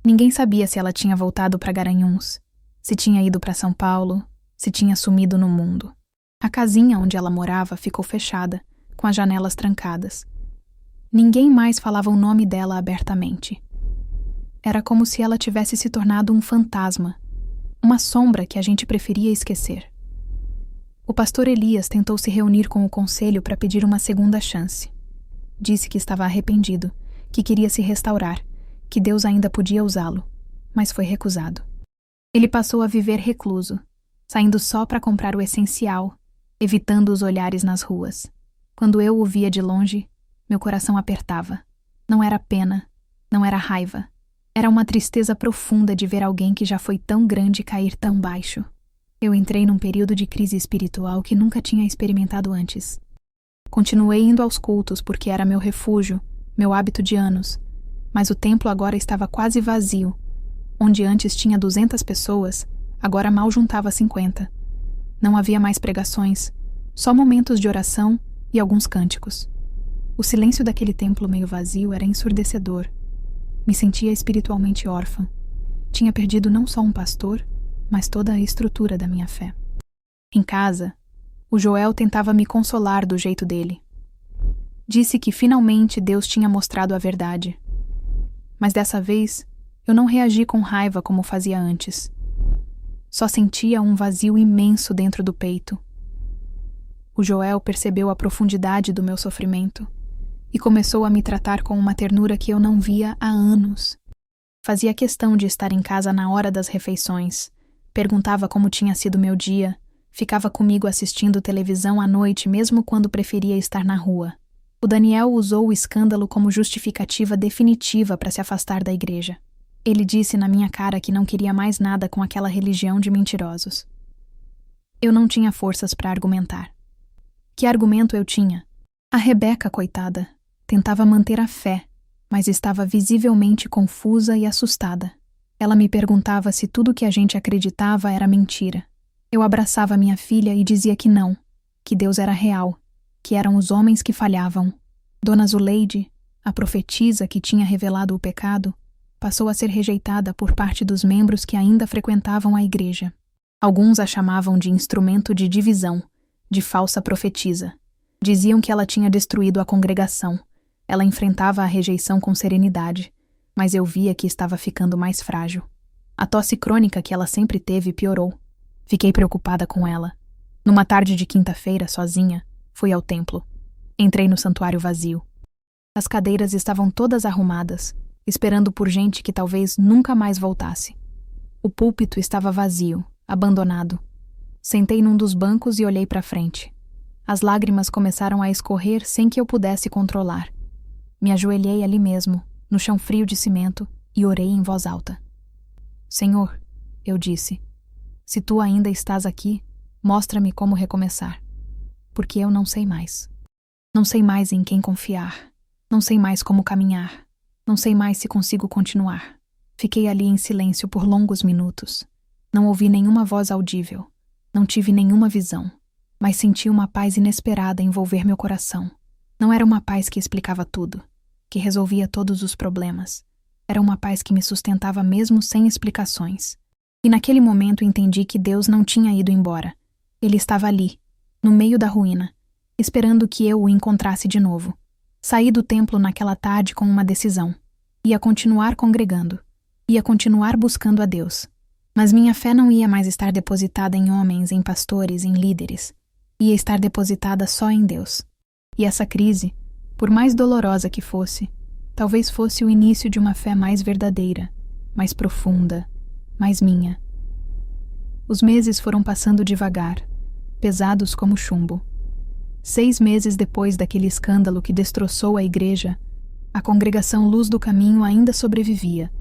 Ninguém sabia se ela tinha voltado para Garanhuns, se tinha ido para São Paulo, se tinha sumido no mundo. A casinha onde ela morava ficou fechada, com as janelas trancadas. Ninguém mais falava o nome dela abertamente. Era como se ela tivesse se tornado um fantasma, uma sombra que a gente preferia esquecer. O pastor Elias tentou se reunir com o conselho para pedir uma segunda chance. Disse que estava arrependido, que queria se restaurar, que Deus ainda podia usá-lo, mas foi recusado. Ele passou a viver recluso, saindo só para comprar o essencial, evitando os olhares nas ruas. Quando eu o via de longe, meu coração apertava. Não era pena, não era raiva. Era uma tristeza profunda de ver alguém que já foi tão grande cair tão baixo. Eu entrei num período de crise espiritual que nunca tinha experimentado antes. Continuei indo aos cultos porque era meu refúgio, meu hábito de anos, mas o templo agora estava quase vazio. Onde antes tinha 200 pessoas, agora mal juntava 50. Não havia mais pregações, só momentos de oração e alguns cânticos. O silêncio daquele templo meio vazio era ensurdecedor. Me sentia espiritualmente órfã. Tinha perdido não só um pastor, mas toda a estrutura da minha fé. Em casa, o Joel tentava me consolar do jeito dele. Disse que finalmente Deus tinha mostrado a verdade. Mas dessa vez, eu não reagi com raiva como fazia antes. Só sentia um vazio imenso dentro do peito. O Joel percebeu a profundidade do meu sofrimento e começou a me tratar com uma ternura que eu não via há anos. Fazia questão de estar em casa na hora das refeições, perguntava como tinha sido meu dia, ficava comigo assistindo televisão à noite mesmo quando preferia estar na rua. O Daniel usou o escândalo como justificativa definitiva para se afastar da igreja. Ele disse na minha cara que não queria mais nada com aquela religião de mentirosos. Eu não tinha forças para argumentar. Que argumento eu tinha? A Rebeca, coitada, tentava manter a fé, mas estava visivelmente confusa e assustada. Ela me perguntava se tudo que a gente acreditava era mentira. Eu abraçava minha filha e dizia que não, que Deus era real, que eram os homens que falhavam. Dona Zuleide, a profetisa que tinha revelado o pecado, passou a ser rejeitada por parte dos membros que ainda frequentavam a igreja. Alguns a chamavam de instrumento de divisão, de falsa profetisa. Diziam que ela tinha destruído a congregação. Ela enfrentava a rejeição com serenidade, mas eu via que estava ficando mais frágil. A tosse crônica que ela sempre teve piorou. Fiquei preocupada com ela. Numa tarde de quinta-feira, sozinha, fui ao templo. Entrei no santuário vazio. As cadeiras estavam todas arrumadas, esperando por gente que talvez nunca mais voltasse. O púlpito estava vazio, abandonado. Sentei num dos bancos e olhei para frente. As lágrimas começaram a escorrer sem que eu pudesse controlar. Me ajoelhei ali mesmo, no chão frio de cimento, e orei em voz alta. Senhor, eu disse, se tu ainda estás aqui, mostra-me como recomeçar. Porque eu não sei mais. Não sei mais em quem confiar. Não sei mais como caminhar. Não sei mais se consigo continuar. Fiquei ali em silêncio por longos minutos. Não ouvi nenhuma voz audível. Não tive nenhuma visão. Mas senti uma paz inesperada envolver meu coração. Não era uma paz que explicava tudo, que resolvia todos os problemas. Era uma paz que me sustentava mesmo sem explicações. E naquele momento entendi que Deus não tinha ido embora. Ele estava ali, no meio da ruína, esperando que eu o encontrasse de novo. Saí do templo naquela tarde com uma decisão. Ia continuar congregando. Ia continuar buscando a Deus. Mas minha fé não ia mais estar depositada em homens, em pastores, em líderes. Ia estar depositada só em Deus. E essa crise, por mais dolorosa que fosse, talvez fosse o início de uma fé mais verdadeira, mais profunda, mais minha. Os meses foram passando devagar, pesados como chumbo. 6 meses depois daquele escândalo que destroçou a igreja, a congregação Luz do Caminho ainda sobrevivia,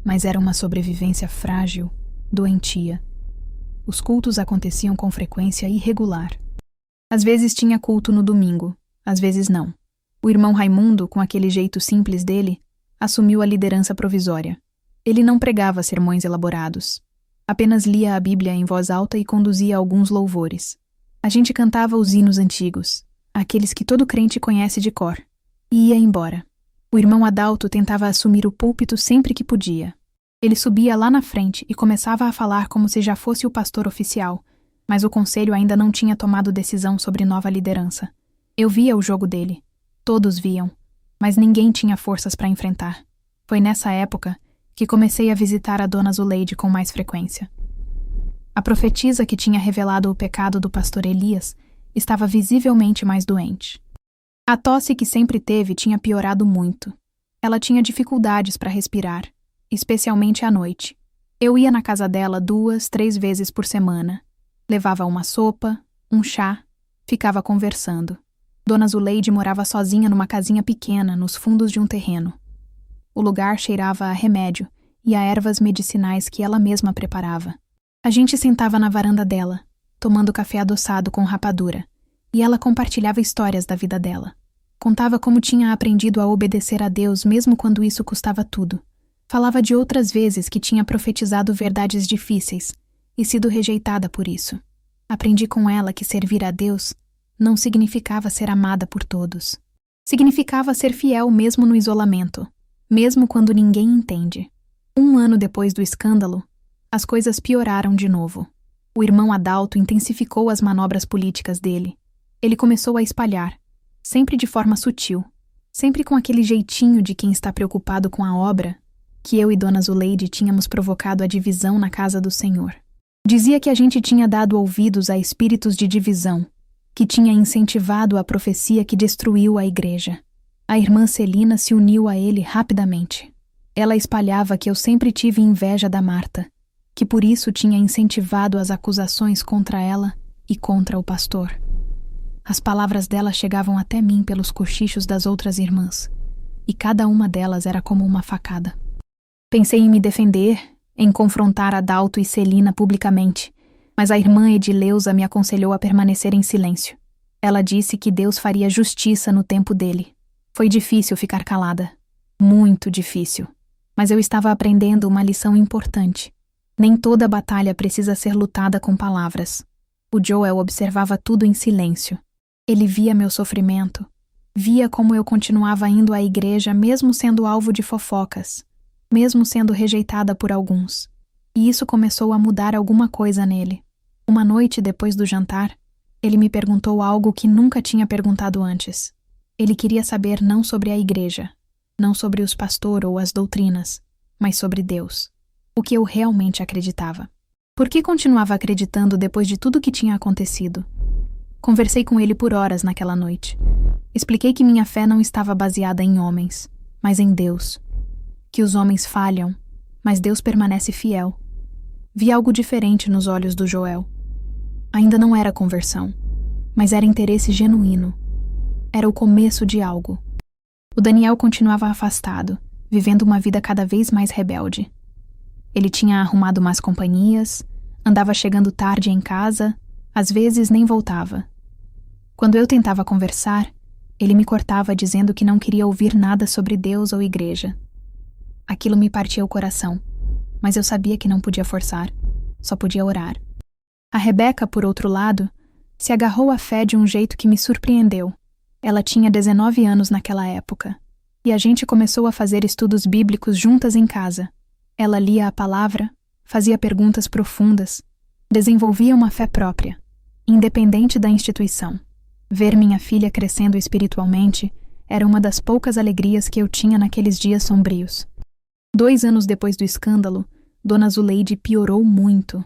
mas era uma sobrevivência frágil, doentia. Os cultos aconteciam com frequência irregular. Às vezes tinha culto no domingo, às vezes não. O irmão Raimundo, com aquele jeito simples dele, assumiu a liderança provisória. Ele não pregava sermões elaborados. Apenas lia a Bíblia em voz alta e conduzia alguns louvores. A gente cantava os hinos antigos, aqueles que todo crente conhece de cor, e ia embora. O irmão Adalto tentava assumir o púlpito sempre que podia. Ele subia lá na frente e começava a falar como se já fosse o pastor oficial, mas o conselho ainda não tinha tomado decisão sobre nova liderança. Eu via o jogo dele. Todos viam, mas ninguém tinha forças para enfrentar. Foi nessa época que comecei a visitar a Dona Zuleide com mais frequência. A profetisa que tinha revelado o pecado do pastor Elias estava visivelmente mais doente. A tosse que sempre teve tinha piorado muito. Ela tinha dificuldades para respirar, especialmente à noite. Eu ia na casa dela 2, 3 vezes por semana. Levava uma sopa, um chá, ficava conversando. Dona Zuleide morava sozinha numa casinha pequena, nos fundos de um terreno. O lugar cheirava a remédio e a ervas medicinais que ela mesma preparava. A gente sentava na varanda dela, tomando café adoçado com rapadura, e ela compartilhava histórias da vida dela. Contava como tinha aprendido a obedecer a Deus mesmo quando isso custava tudo. Falava de outras vezes que tinha profetizado verdades difíceis e sido rejeitada por isso. Aprendi com ela que servir a Deus não significava ser amada por todos. Significava ser fiel mesmo no isolamento, mesmo quando ninguém entende. 1 ano depois do escândalo, as coisas pioraram de novo. O irmão Adalto intensificou as manobras políticas dele. Ele começou a espalhar, sempre de forma sutil, sempre com aquele jeitinho de quem está preocupado com a obra, que eu e Dona Zuleide tínhamos provocado a divisão na casa do Senhor. Dizia que a gente tinha dado ouvidos a espíritos de divisão, que tinha incentivado a profecia que destruiu a igreja. A irmã Celina se uniu a ele rapidamente. Ela espalhava que eu sempre tive inveja da Marta, que por isso tinha incentivado as acusações contra ela e contra o pastor. As palavras dela chegavam até mim pelos cochichos das outras irmãs, e cada uma delas era como uma facada. Pensei em me defender, em confrontar Adalto e Celina publicamente, mas a irmã Edileuza me aconselhou a permanecer em silêncio. Ela disse que Deus faria justiça no tempo dele. Foi difícil ficar calada. Muito difícil. Mas eu estava aprendendo uma lição importante. Nem toda batalha precisa ser lutada com palavras. O Joel observava tudo em silêncio. Ele via meu sofrimento. Via como eu continuava indo à igreja mesmo sendo alvo de fofocas, mesmo sendo rejeitada por alguns. E isso começou a mudar alguma coisa nele. Uma noite depois do jantar, ele me perguntou algo que nunca tinha perguntado antes. Ele queria saber não sobre a igreja, não sobre os pastores ou as doutrinas, mas sobre Deus. O que eu realmente acreditava. Por que continuava acreditando depois de tudo que tinha acontecido? Conversei com ele por horas naquela noite. Expliquei que minha fé não estava baseada em homens, mas em Deus. Que os homens falham, mas Deus permanece fiel. Vi algo diferente nos olhos do Joel. Ainda não era conversão, mas era interesse genuíno. Era o começo de algo. O Daniel continuava afastado, vivendo uma vida cada vez mais rebelde. Ele tinha arrumado más companhias, andava chegando tarde em casa, às vezes nem voltava. Quando eu tentava conversar, ele me cortava dizendo que não queria ouvir nada sobre Deus ou igreja. Aquilo me partia o coração, mas eu sabia que não podia forçar, só podia orar. A Rebeca, por outro lado, se agarrou à fé de um jeito que me surpreendeu. Ela tinha 19 anos naquela época, e a gente começou a fazer estudos bíblicos juntas em casa. Ela lia a palavra, fazia perguntas profundas, desenvolvia uma fé própria, independente da instituição. Ver minha filha crescendo espiritualmente era uma das poucas alegrias que eu tinha naqueles dias sombrios. 2 anos depois do escândalo, Dona Zuleide piorou muito.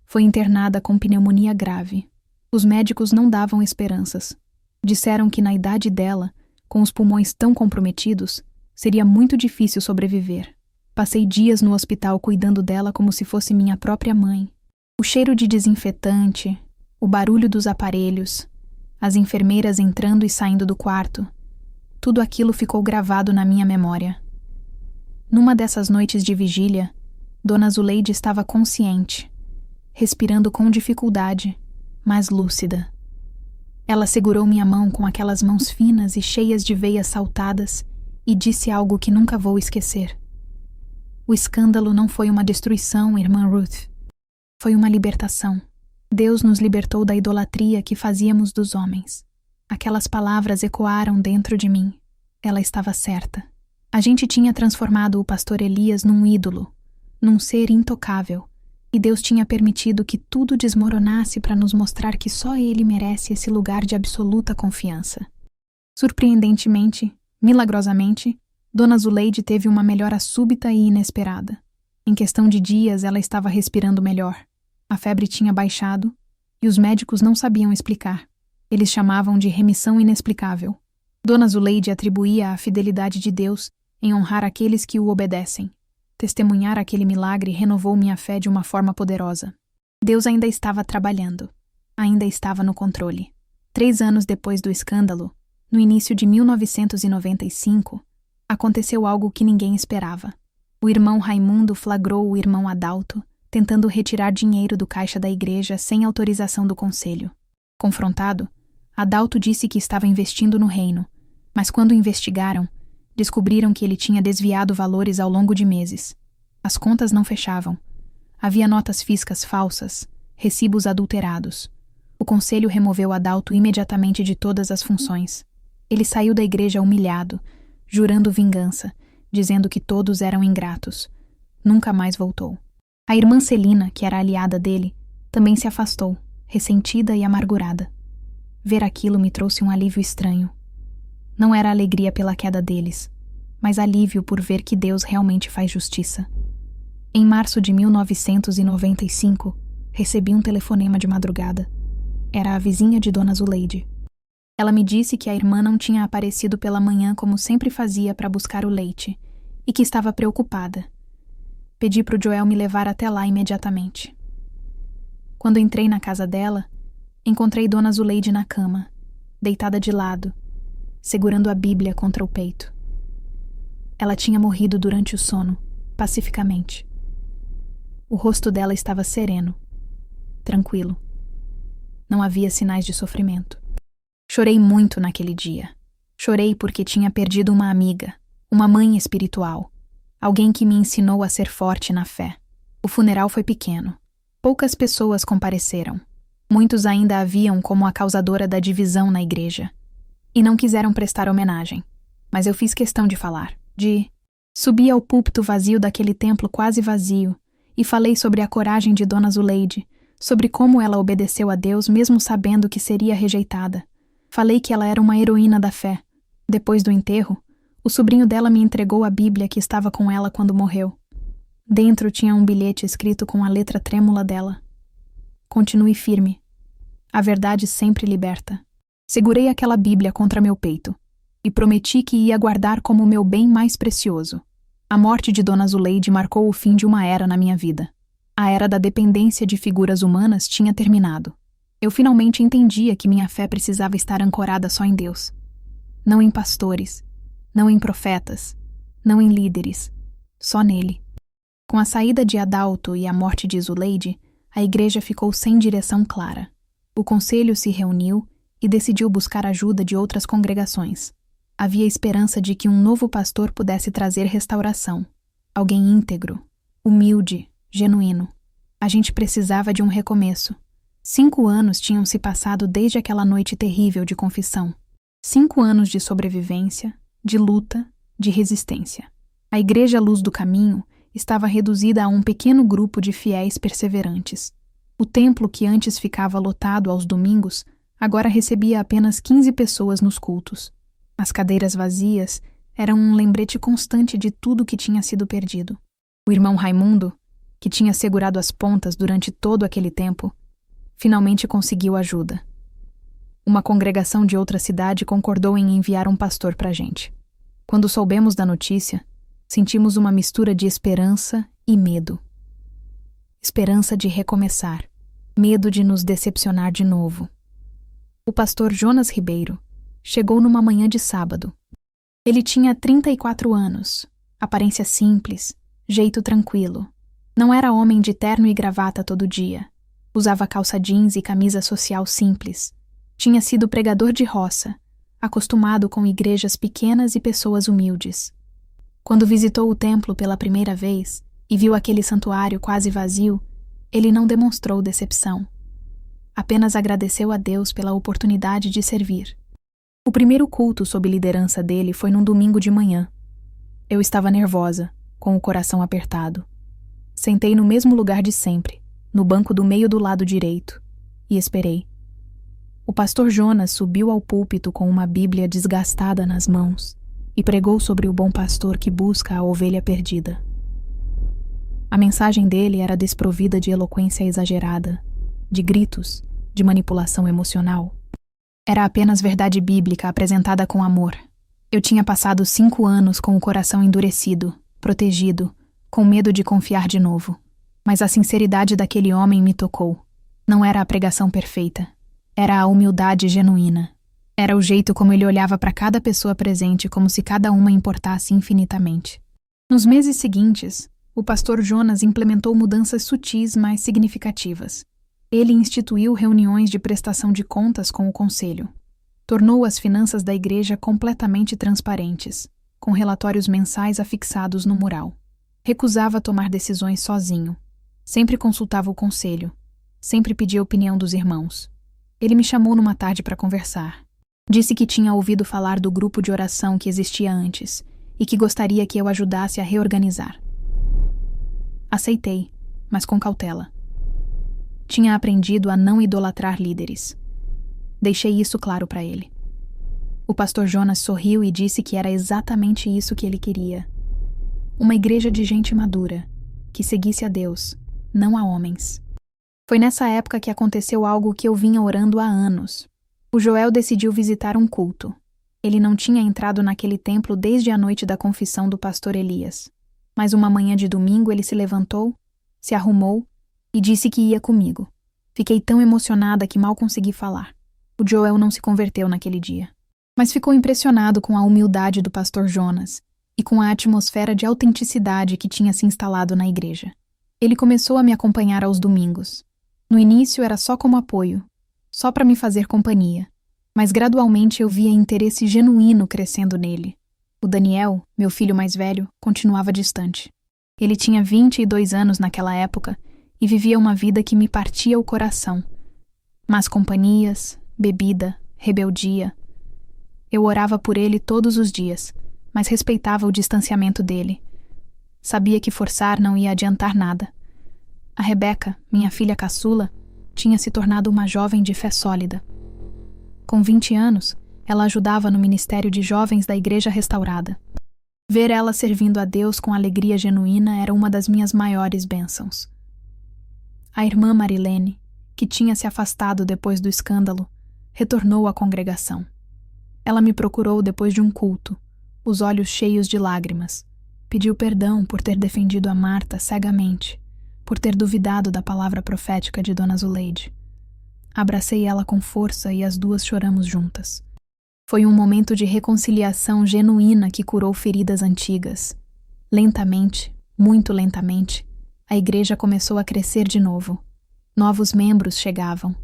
Foi internada com pneumonia grave. Os médicos não davam esperanças. Disseram que na idade dela, com os pulmões tão comprometidos, seria muito difícil sobreviver. Passei dias no hospital cuidando dela como se fosse minha própria mãe. O cheiro de desinfetante, o barulho dos aparelhos, as enfermeiras entrando e saindo do quarto, tudo aquilo ficou gravado na minha memória. Numa dessas noites de vigília, Dona Zuleide estava consciente, respirando com dificuldade, mas lúcida. Ela segurou minha mão com aquelas mãos finas e cheias de veias saltadas e disse algo que nunca vou esquecer. O escândalo não foi uma destruição, irmã Ruth. Foi uma libertação. Deus nos libertou da idolatria que fazíamos dos homens. Aquelas palavras ecoaram dentro de mim. Ela estava certa. A gente tinha transformado o pastor Elias num ídolo, num ser intocável, e Deus tinha permitido que tudo desmoronasse para nos mostrar que só Ele merece esse lugar de absoluta confiança. Surpreendentemente, milagrosamente, Dona Zuleide teve uma melhora súbita e inesperada. Em questão de dias, ela estava respirando melhor. A febre tinha baixado e os médicos não sabiam explicar. Eles chamavam de remissão inexplicável. Dona Zuleide atribuía à fidelidade de Deus em honrar aqueles que o obedecem. Testemunhar aquele milagre renovou minha fé de uma forma poderosa. Deus ainda estava trabalhando. Ainda estava no controle. 3 anos depois do escândalo, no início de 1995, aconteceu algo que ninguém esperava. O irmão Raimundo flagrou o irmão Adalto tentando retirar dinheiro do caixa da igreja sem autorização do conselho. Confrontado, Adalto disse que estava investindo no reino, mas quando investigaram, descobriram que ele tinha desviado valores ao longo de meses. As contas não fechavam. Havia notas fiscais falsas, recibos adulterados. O conselho removeu Adalto imediatamente de todas as funções. Ele saiu da igreja humilhado, jurando vingança, dizendo que todos eram ingratos. Nunca mais voltou. A irmã Celina, que era aliada dele, também se afastou, ressentida e amargurada. Ver aquilo me trouxe um alívio estranho. Não era alegria pela queda deles, mas alívio por ver que Deus realmente faz justiça. Em março de 1995, recebi um telefonema de madrugada. Era a vizinha de Dona Zuleide. Ela me disse que a irmã não tinha aparecido pela manhã como sempre fazia para buscar o leite e que estava preocupada. Pedi para o Joel me levar até lá imediatamente. Quando entrei na casa dela, encontrei Dona Zuleide na cama, deitada de lado, segurando a Bíblia contra o peito. Ela tinha morrido durante o sono, pacificamente. O rosto dela estava sereno, tranquilo. Não havia sinais de sofrimento. Chorei muito naquele dia. Chorei porque tinha perdido uma amiga, uma mãe espiritual, alguém que me ensinou a ser forte na fé. O funeral foi pequeno. Poucas pessoas compareceram. Muitos ainda a viam como a causadora da divisão na igreja. E não quiseram prestar homenagem. Mas eu fiz questão de falar. Subi ao púlpito vazio daquele templo quase vazio e falei sobre a coragem de Dona Zuleide, sobre como ela obedeceu a Deus mesmo sabendo que seria rejeitada. Falei que ela era uma heroína da fé. Depois do enterro, o sobrinho dela me entregou a Bíblia que estava com ela quando morreu. Dentro tinha um bilhete escrito com a letra trêmula dela. Continue firme. A verdade sempre liberta. Segurei aquela Bíblia contra meu peito e prometi que ia guardar como meu bem mais precioso. A morte de Dona Zuleide marcou o fim de uma era na minha vida. A era da dependência de figuras humanas tinha terminado. Eu finalmente entendia que minha fé precisava estar ancorada só em Deus. Não em pastores, não em profetas, não em líderes, só nele. Com a saída de Adalto e a morte de Zuleide, a igreja ficou sem direção clara. O conselho se reuniu e decidiu buscar ajuda de outras congregações. Havia esperança de que um novo pastor pudesse trazer restauração. Alguém íntegro, humilde, genuíno. A gente precisava de um recomeço. 5 anos tinham se passado desde aquela noite terrível de confissão. 5 anos de sobrevivência, de luta, de resistência. A Igreja Luz do Caminho estava reduzida a um pequeno grupo de fiéis perseverantes. O templo, que antes ficava lotado aos domingos, agora recebia apenas 15 pessoas nos cultos. As cadeiras vazias eram um lembrete constante de tudo que tinha sido perdido. O irmão Raimundo, que tinha segurado as pontas durante todo aquele tempo, finalmente conseguiu ajuda. Uma congregação de outra cidade concordou em enviar um pastor para a gente. Quando soubemos da notícia, sentimos uma mistura de esperança e medo. Esperança de recomeçar, medo de nos decepcionar de novo. O pastor Jonas Ribeiro chegou numa manhã de sábado. Ele tinha 34 anos, aparência simples, jeito tranquilo. Não era homem de terno e gravata todo dia. Usava calça jeans e camisa social simples. Tinha sido pregador de roça, acostumado com igrejas pequenas e pessoas humildes. Quando visitou o templo pela primeira vez e viu aquele santuário quase vazio, ele não demonstrou decepção. Apenas agradeceu a Deus pela oportunidade de servir. O primeiro culto sob liderança dele foi num domingo de manhã. Eu estava nervosa, com o coração apertado. Sentei no mesmo lugar de sempre, no banco do meio do lado direito, e esperei. O pastor Jonas subiu ao púlpito com uma Bíblia desgastada nas mãos e pregou sobre o bom pastor que busca a ovelha perdida. A mensagem dele era desprovida de eloquência exagerada, de gritos, de manipulação emocional. Era apenas verdade bíblica apresentada com amor, Eu tinha passado 5 anos com o coração endurecido, protegido, com medo de confiar de novo. Mas a sinceridade daquele homem me tocou. Não era a pregação perfeita. Era a humildade genuína. Era o jeito como ele olhava para cada pessoa presente, como se cada uma importasse infinitamente. Nos meses seguintes, o pastor Jonas implementou mudanças sutis, mas significativas. Ele instituiu reuniões de prestação de contas com o conselho. Tornou as finanças da igreja completamente transparentes, com relatórios mensais afixados no mural. Recusava tomar decisões sozinho. Sempre consultava o conselho. Sempre pedia a opinião dos irmãos. Ele me chamou numa tarde para conversar. Disse que tinha ouvido falar do grupo de oração que existia antes e que gostaria que eu ajudasse a reorganizar. Aceitei, mas com cautela. Tinha aprendido a não idolatrar líderes. Deixei isso claro para ele. O pastor Jonas sorriu e disse que era exatamente isso que ele queria. Uma igreja de gente madura, que seguisse a Deus, não a homens. Foi nessa época que aconteceu algo que eu vinha orando há anos. O Joel decidiu visitar um culto. Ele não tinha entrado naquele templo desde a noite da confissão do pastor Elias. Mas uma manhã de domingo ele se levantou, se arrumou e disse que ia comigo. Fiquei tão emocionada que mal consegui falar. O Joel não se converteu naquele dia. Mas ficou impressionado com a humildade do pastor Jonas e com a atmosfera de autenticidade que tinha se instalado na igreja. Ele começou a me acompanhar aos domingos. No início era só como apoio, só para me fazer companhia, mas gradualmente eu via interesse genuíno crescendo nele. O Daniel, meu filho mais velho, continuava distante. Ele tinha 22 anos naquela época e vivia uma vida que me partia o coração. Más companhias, bebida, rebeldia. Eu orava por ele todos os dias, mas respeitava o distanciamento dele. Sabia que forçar não ia adiantar nada. A Rebeca, minha filha caçula, tinha se tornado uma jovem de fé sólida. Com 20 anos, ela ajudava no ministério de jovens da Igreja Restaurada. Ver ela servindo a Deus com alegria genuína era uma das minhas maiores bênçãos. A irmã Marilene, que tinha se afastado depois do escândalo, retornou à congregação. Ela me procurou depois de um culto, os olhos cheios de lágrimas. Pediu perdão por ter defendido a Marta cegamente, por ter duvidado da palavra profética de Dona Zuleide. Abracei ela com força e as duas choramos juntas. Foi um momento de reconciliação genuína que curou feridas antigas. Lentamente, muito lentamente, a igreja começou a crescer de novo. Novos membros chegavam.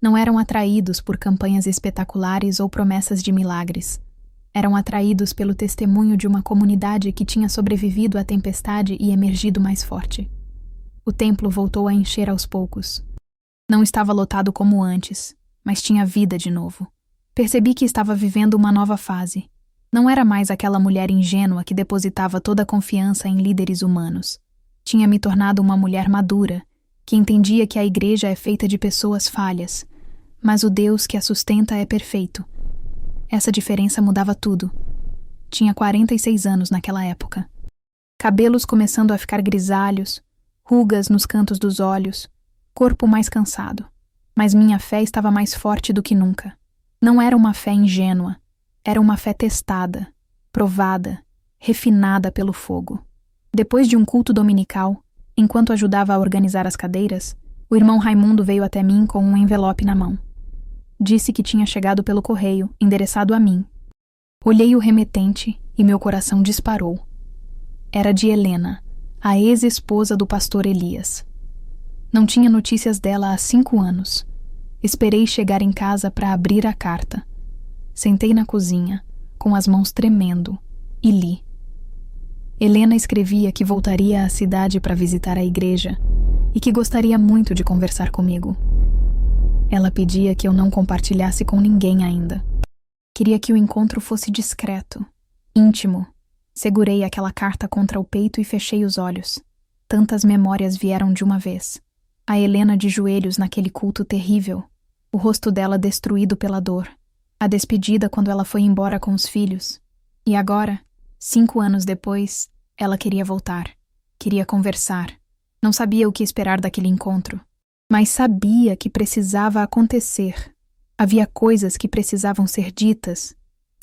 Não eram atraídos por campanhas espetaculares ou promessas de milagres. Eram atraídos pelo testemunho de uma comunidade que tinha sobrevivido à tempestade e emergido mais forte. O templo voltou a encher aos poucos. Não estava lotado como antes, mas tinha vida de novo. Percebi que estava vivendo uma nova fase. Não era mais aquela mulher ingênua que depositava toda a confiança em líderes humanos. Tinha me tornado uma mulher madura, que entendia que a igreja é feita de pessoas falhas, mas o Deus que a sustenta é perfeito. Essa diferença mudava tudo. Tinha 46 anos naquela época. Cabelos começando a ficar grisalhos, rugas nos cantos dos olhos, corpo mais cansado. Mas minha fé estava mais forte do que nunca. Não era uma fé ingênua, era uma fé testada, provada, refinada pelo fogo. Depois de um culto dominical, enquanto ajudava a organizar as cadeiras, o irmão Raimundo veio até mim com um envelope na mão. Disse que tinha chegado pelo correio, endereçado a mim. Olhei o remetente e meu coração disparou. Era de Helena, a ex-esposa do pastor Elias. Não tinha notícias dela há 5 anos. Esperei chegar em casa para abrir a carta. Sentei na cozinha, com as mãos tremendo, e li. Helena escrevia que voltaria à cidade para visitar a igreja e que gostaria muito de conversar comigo. Ela pedia que eu não compartilhasse com ninguém ainda. Queria que o encontro fosse discreto, íntimo. Segurei aquela carta contra o peito e fechei os olhos. Tantas memórias vieram de uma vez. A Helena de joelhos naquele culto terrível, o rosto dela destruído pela dor, a despedida quando ela foi embora com os filhos. E agora, 5 anos depois, ela queria voltar, queria conversar. Não sabia o que esperar daquele encontro, mas sabia que precisava acontecer. Havia coisas que precisavam ser ditas.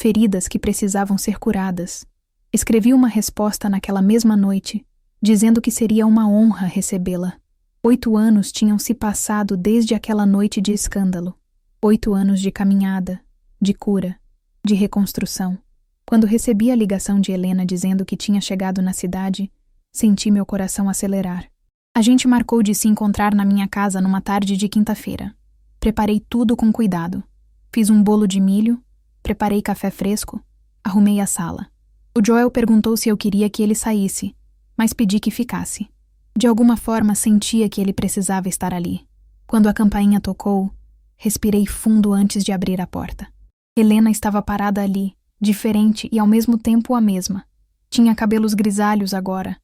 feridas que precisavam ser curadas. Escrevi uma resposta naquela mesma noite, dizendo que seria uma honra recebê-la. 8 anos tinham se passado desde aquela noite de escândalo. 8 anos de caminhada, de cura, de reconstrução. Quando recebi a ligação de Helena dizendo que tinha chegado na cidade, senti meu coração acelerar. A gente marcou de se encontrar na minha casa numa tarde de quinta-feira. Preparei tudo com cuidado. Fiz um bolo de milho, preparei café fresco, arrumei a sala. O Joel perguntou se eu queria que ele saísse, mas pedi que ficasse. De alguma forma sentia que ele precisava estar ali. Quando a campainha tocou, respirei fundo antes de abrir a porta. Helena estava parada ali, diferente e ao mesmo tempo a mesma. Tinha cabelos grisalhos agora,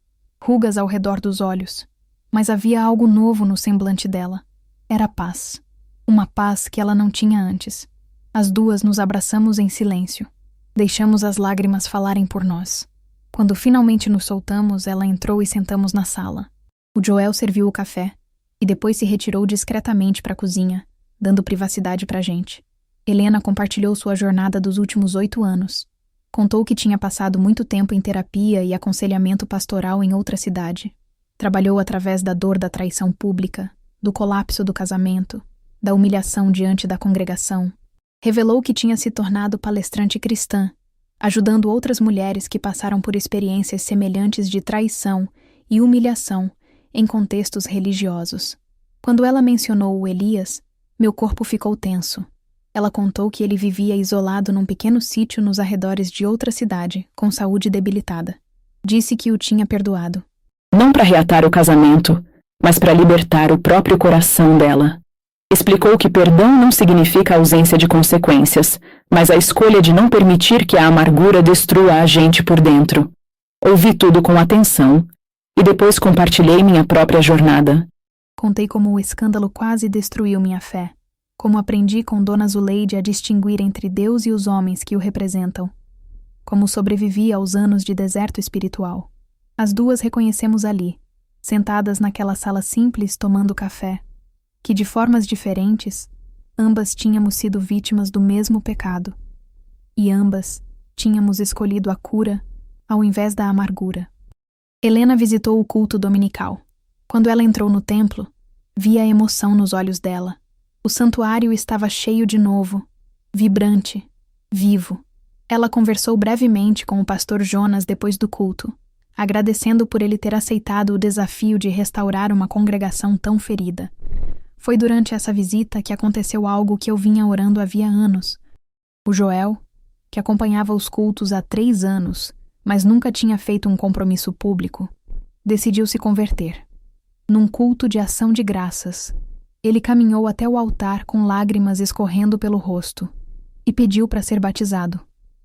rugas ao redor dos olhos, mas havia algo novo no semblante dela. Era paz. Uma paz que ela não tinha antes. As duas nos abraçamos em silêncio. Deixamos as lágrimas falarem por nós. Quando finalmente nos soltamos, ela entrou e sentamos na sala. O Joel serviu o café e depois se retirou discretamente para a cozinha, dando privacidade para a gente. Helena compartilhou sua jornada dos últimos 8 anos. Contou que tinha passado muito tempo em terapia e aconselhamento pastoral em outra cidade. Trabalhou através da dor da traição pública, do colapso do casamento, da humilhação diante da congregação. Revelou que tinha se tornado palestrante cristã, ajudando outras mulheres que passaram por experiências semelhantes de traição e humilhação em contextos religiosos. Quando ela mencionou o Elias, meu corpo ficou tenso. Ela contou que ele vivia isolado num pequeno sítio nos arredores de outra cidade, com saúde debilitada. Disse que o tinha perdoado. Não para reatar o casamento, mas para libertar o próprio coração dela. Explicou que perdão não significa ausência de consequências, mas a escolha de não permitir que a amargura destrua a gente por dentro. Ouvi tudo com atenção e depois compartilhei minha própria jornada. Contei como o escândalo quase destruiu minha fé, como aprendi com Dona Zuleide a distinguir entre Deus e os homens que o representam, como sobrevivi aos anos de deserto espiritual. As duas reconhecemos ali, sentadas naquela sala simples tomando café, que de formas diferentes, ambas tínhamos sido vítimas do mesmo pecado. E ambas tínhamos escolhido a cura ao invés da amargura. Helena visitou o culto dominical. Quando ela entrou no templo, vi a emoção nos olhos dela. O santuário estava cheio de novo, vibrante, vivo. Ela conversou brevemente com o pastor Jonas depois do culto, agradecendo por ele ter aceitado o desafio de restaurar uma congregação tão ferida. Foi durante essa visita que aconteceu algo que eu vinha orando havia anos. O Joel, que acompanhava os cultos há 3 anos, mas nunca tinha feito um compromisso público, decidiu se converter. Num culto de ação de graças, ele caminhou até o altar com lágrimas escorrendo pelo rosto e pediu para ser batizado.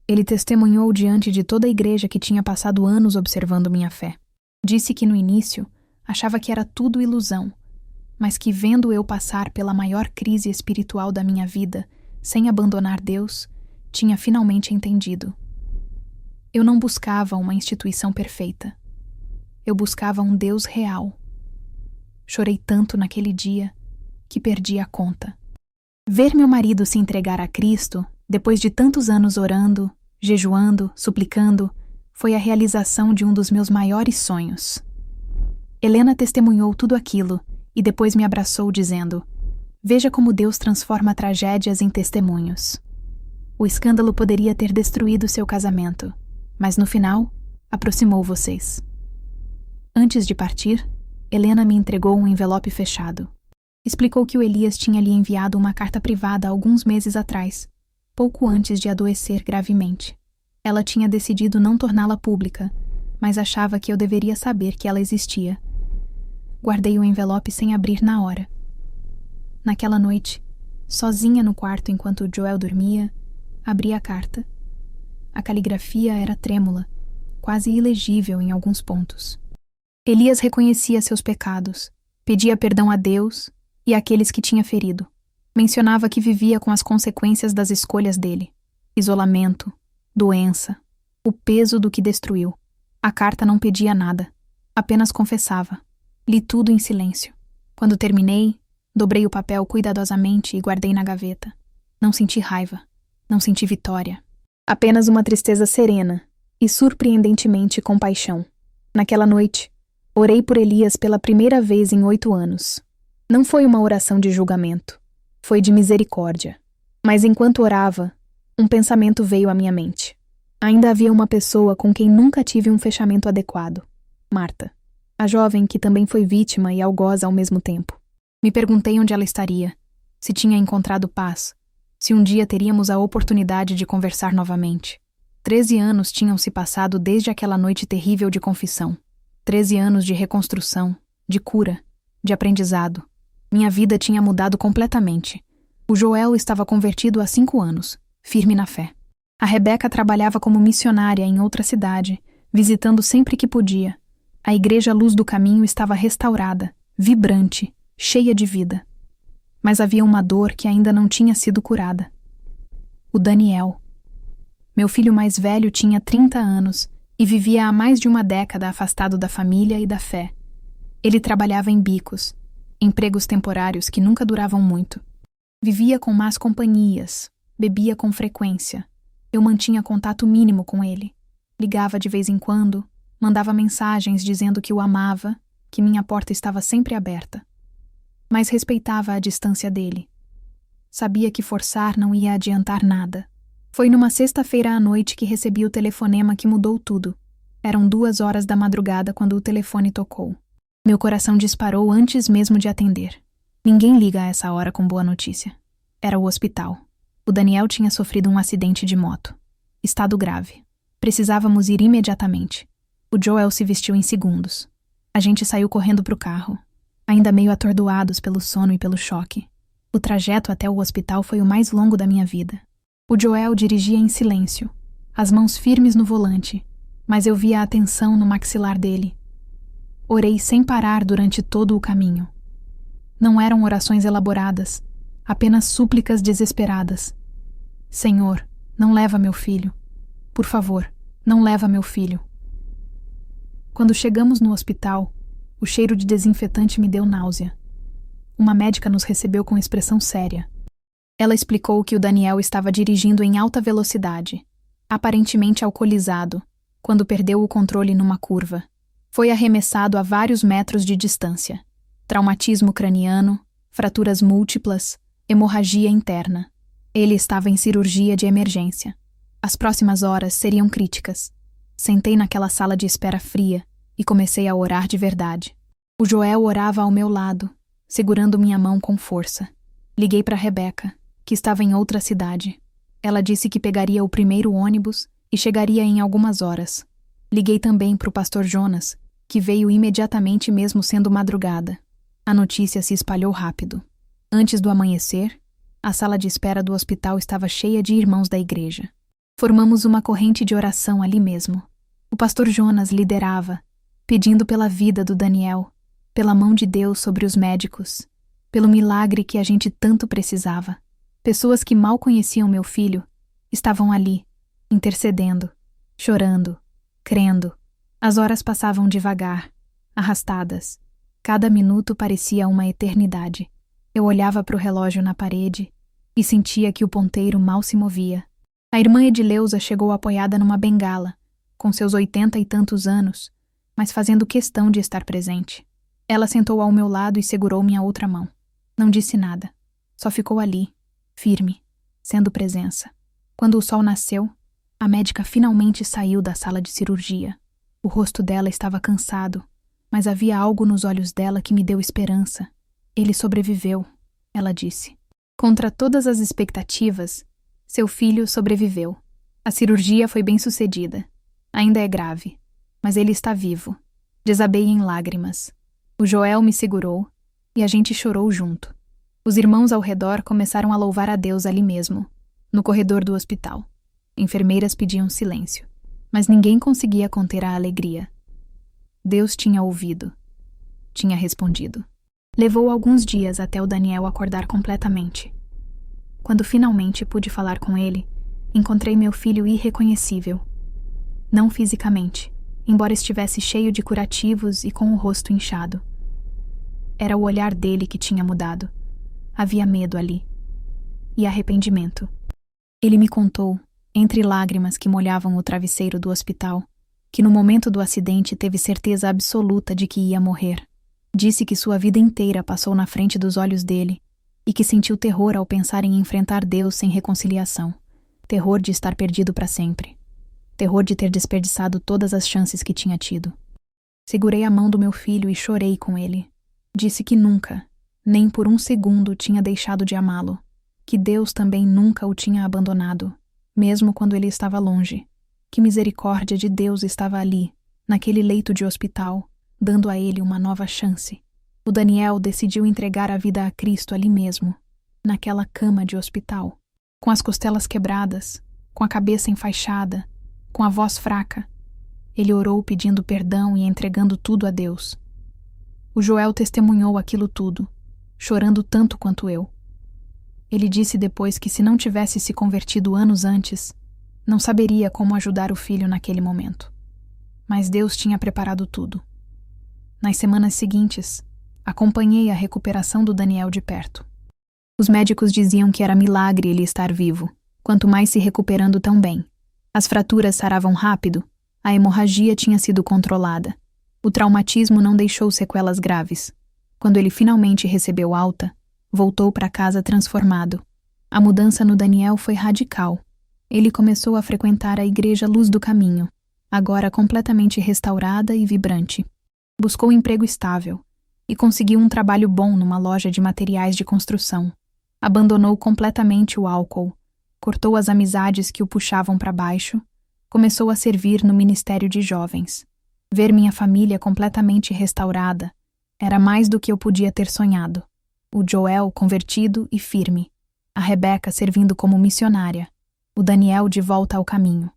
Ele testemunhou diante de toda a igreja que tinha passado anos observando minha fé. Disse que no início achava que era tudo ilusão, mas que vendo eu passar pela maior crise espiritual da minha vida, sem abandonar Deus, tinha finalmente entendido. Eu não buscava uma instituição perfeita. Eu buscava um Deus real. Chorei tanto naquele dia que perdi a conta. Ver meu marido se entregar a Cristo, depois de tantos anos orando, jejuando, suplicando, foi a realização de um dos meus maiores sonhos. Helena testemunhou tudo aquilo e depois me abraçou dizendo: "Veja como Deus transforma tragédias em testemunhos." O escândalo poderia ter destruído seu casamento, mas no final, aproximou vocês. Antes de partir, Helena me entregou um envelope fechado. Explicou que o Elias tinha lhe enviado uma carta privada alguns meses atrás, pouco antes de adoecer gravemente. Ela tinha decidido não torná-la pública, mas achava que eu deveria saber que ela existia. Guardei o envelope sem abrir na hora. Naquela noite, sozinha no quarto enquanto Joel dormia, abri a carta. A caligrafia era trêmula, quase ilegível em alguns pontos. Elias reconhecia seus pecados, pedia perdão a Deus e àqueles que tinha ferido. Mencionava que vivia com as consequências das escolhas dele: isolamento, doença, o peso do que destruiu. A carta não pedia nada, apenas confessava. Li tudo em silêncio. Quando terminei, dobrei o papel cuidadosamente e guardei na gaveta. Não senti raiva, não senti vitória. Apenas uma tristeza serena e surpreendentemente compaixão. Naquela noite, orei por Elias pela primeira vez em 8 anos. Não foi uma oração de julgamento, foi de misericórdia. Mas enquanto orava, um pensamento veio à minha mente. Ainda havia uma pessoa com quem nunca tive um fechamento adequado. Marta, a jovem que também foi vítima e algoz ao mesmo tempo. Me perguntei onde ela estaria, se tinha encontrado paz, se um dia teríamos a oportunidade de conversar novamente. 13 anos tinham se passado desde aquela noite terrível de confissão. 13 anos de reconstrução, de cura, de aprendizado. Minha vida tinha mudado completamente. O Joel estava convertido há 5 anos, firme na fé. A Rebeca trabalhava como missionária em outra cidade, visitando sempre que podia. A Igreja Luz do Caminho estava restaurada, vibrante, cheia de vida. Mas havia uma dor que ainda não tinha sido curada. O Daniel. Meu filho mais velho tinha 30 anos e vivia há mais de uma década afastado da família e da fé. Ele trabalhava em bicos, empregos temporários que nunca duravam muito. Vivia com más companhias, bebia com frequência. Eu mantinha contato mínimo com ele. Ligava de vez em quando, mandava mensagens dizendo que o amava, que minha porta estava sempre aberta. Mas respeitava a distância dele. Sabia que forçar não ia adiantar nada. Foi numa sexta-feira à noite que recebi o telefonema que mudou tudo. Eram 2 horas da madrugada quando o telefone tocou. Meu coração disparou antes mesmo de atender. Ninguém liga a essa hora com boa notícia. Era o hospital. O Daniel tinha sofrido um acidente de moto. Estado grave. Precisávamos ir imediatamente. O Joel se vestiu em segundos. A gente saiu correndo para o carro, ainda meio atordoados pelo sono e pelo choque. O trajeto até o hospital foi o mais longo da minha vida. O Joel dirigia em silêncio, as mãos firmes no volante, mas eu via a tensão no maxilar dele. Orei sem parar durante todo o caminho. Não eram orações elaboradas, apenas súplicas desesperadas. Senhor, não leva meu filho. Por favor, não leva meu filho. Quando chegamos no hospital, o cheiro de desinfetante me deu náusea. Uma médica nos recebeu com expressão séria. Ela explicou que o Daniel estava dirigindo em alta velocidade, aparentemente alcoolizado, quando perdeu o controle numa curva. Foi arremessado a vários metros de distância. Traumatismo craniano, fraturas múltiplas, hemorragia interna. Ele estava em cirurgia de emergência. As próximas horas seriam críticas. Sentei naquela sala de espera fria e comecei a orar de verdade. O Joel orava ao meu lado, segurando minha mão com força. Liguei para Rebeca, que estava em outra cidade. Ela disse que pegaria o primeiro ônibus e chegaria em algumas horas. Liguei também para o pastor Jonas, que veio imediatamente mesmo sendo madrugada. A notícia se espalhou rápido. Antes do amanhecer, a sala de espera do hospital estava cheia de irmãos da igreja. Formamos uma corrente de oração ali mesmo. O pastor Jonas liderava, pedindo pela vida do Daniel, pela mão de Deus sobre os médicos, pelo milagre que a gente tanto precisava. Pessoas que mal conheciam meu filho estavam ali, intercedendo, chorando, crendo. As horas passavam devagar, arrastadas. Cada minuto parecia uma eternidade. Eu olhava para o relógio na parede e sentia que o ponteiro mal se movia. A irmã Edileuza chegou apoiada numa bengala, com seus 80 e tantos anos, mas fazendo questão de estar presente. Ela sentou ao meu lado e segurou minha outra mão. Não disse nada, só ficou ali, firme, sendo presença. Quando o sol nasceu, a médica finalmente saiu da sala de cirurgia. O rosto dela estava cansado, mas havia algo nos olhos dela que me deu esperança. Ele sobreviveu, ela disse. Contra todas as expectativas, seu filho sobreviveu. A cirurgia foi bem-sucedida. Ainda é grave, mas ele está vivo. Desabei em lágrimas. O Joel me segurou e a gente chorou junto. Os irmãos ao redor começaram a louvar a Deus ali mesmo, no corredor do hospital. Enfermeiras pediam silêncio, mas ninguém conseguia conter a alegria. Deus tinha ouvido. Tinha respondido. Levou alguns dias até o Daniel acordar completamente. Quando finalmente pude falar com ele, encontrei meu filho irreconhecível. Não fisicamente, embora estivesse cheio de curativos e com o rosto inchado. Era o olhar dele que tinha mudado. Havia medo ali. E arrependimento. Ele me contou entre lágrimas que molhavam o travesseiro do hospital, que no momento do acidente teve certeza absoluta de que ia morrer. Disse que sua vida inteira passou na frente dos olhos dele e que sentiu terror ao pensar em enfrentar Deus sem reconciliação. Terror de estar perdido para sempre. Terror de ter desperdiçado todas as chances que tinha tido. Segurei a mão do meu filho e chorei com ele. Disse que nunca, nem por um segundo, tinha deixado de amá-lo, que Deus também nunca o tinha abandonado, mesmo quando ele estava longe, que misericórdia de Deus estava ali, naquele leito de hospital, dando a ele uma nova chance. O Daniel decidiu entregar a vida a Cristo ali mesmo, naquela cama de hospital, com as costelas quebradas, com a cabeça enfaixada, com a voz fraca. Ele orou pedindo perdão e entregando tudo a Deus. O Joel testemunhou aquilo tudo, chorando tanto quanto eu. Ele disse depois que se não tivesse se convertido anos antes, não saberia como ajudar o filho naquele momento. Mas Deus tinha preparado tudo. Nas semanas seguintes, acompanhei a recuperação do Daniel de perto. Os médicos diziam que era milagre ele estar vivo, quanto mais se recuperando tão bem. As fraturas saravam rápido, a hemorragia tinha sido controlada. O traumatismo não deixou sequelas graves. Quando ele finalmente recebeu alta, voltou para casa transformado. A mudança no Daniel foi radical. Ele começou a frequentar a Igreja Luz do Caminho, agora completamente restaurada e vibrante. Buscou emprego estável e conseguiu um trabalho bom numa loja de materiais de construção. Abandonou completamente o álcool, cortou as amizades que o puxavam para baixo, começou a servir no Ministério de Jovens. Ver minha família completamente restaurada era mais do que eu podia ter sonhado. O Joel convertido e firme, a Rebeca servindo como missionária, o Daniel de volta ao caminho.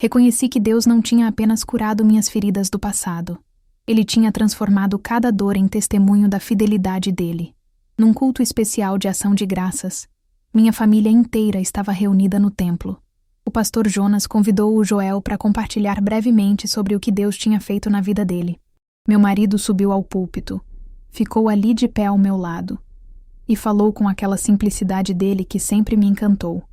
Reconheci que Deus não tinha apenas curado minhas feridas do passado. Ele tinha transformado cada dor em testemunho da fidelidade dele. Num culto especial de ação de graças, minha família inteira estava reunida no templo. O pastor Jonas convidou o Joel para compartilhar brevemente sobre o que Deus tinha feito na vida dele. Meu marido subiu ao púlpito, ficou ali de pé ao meu lado e falou com aquela simplicidade dele que sempre me encantou.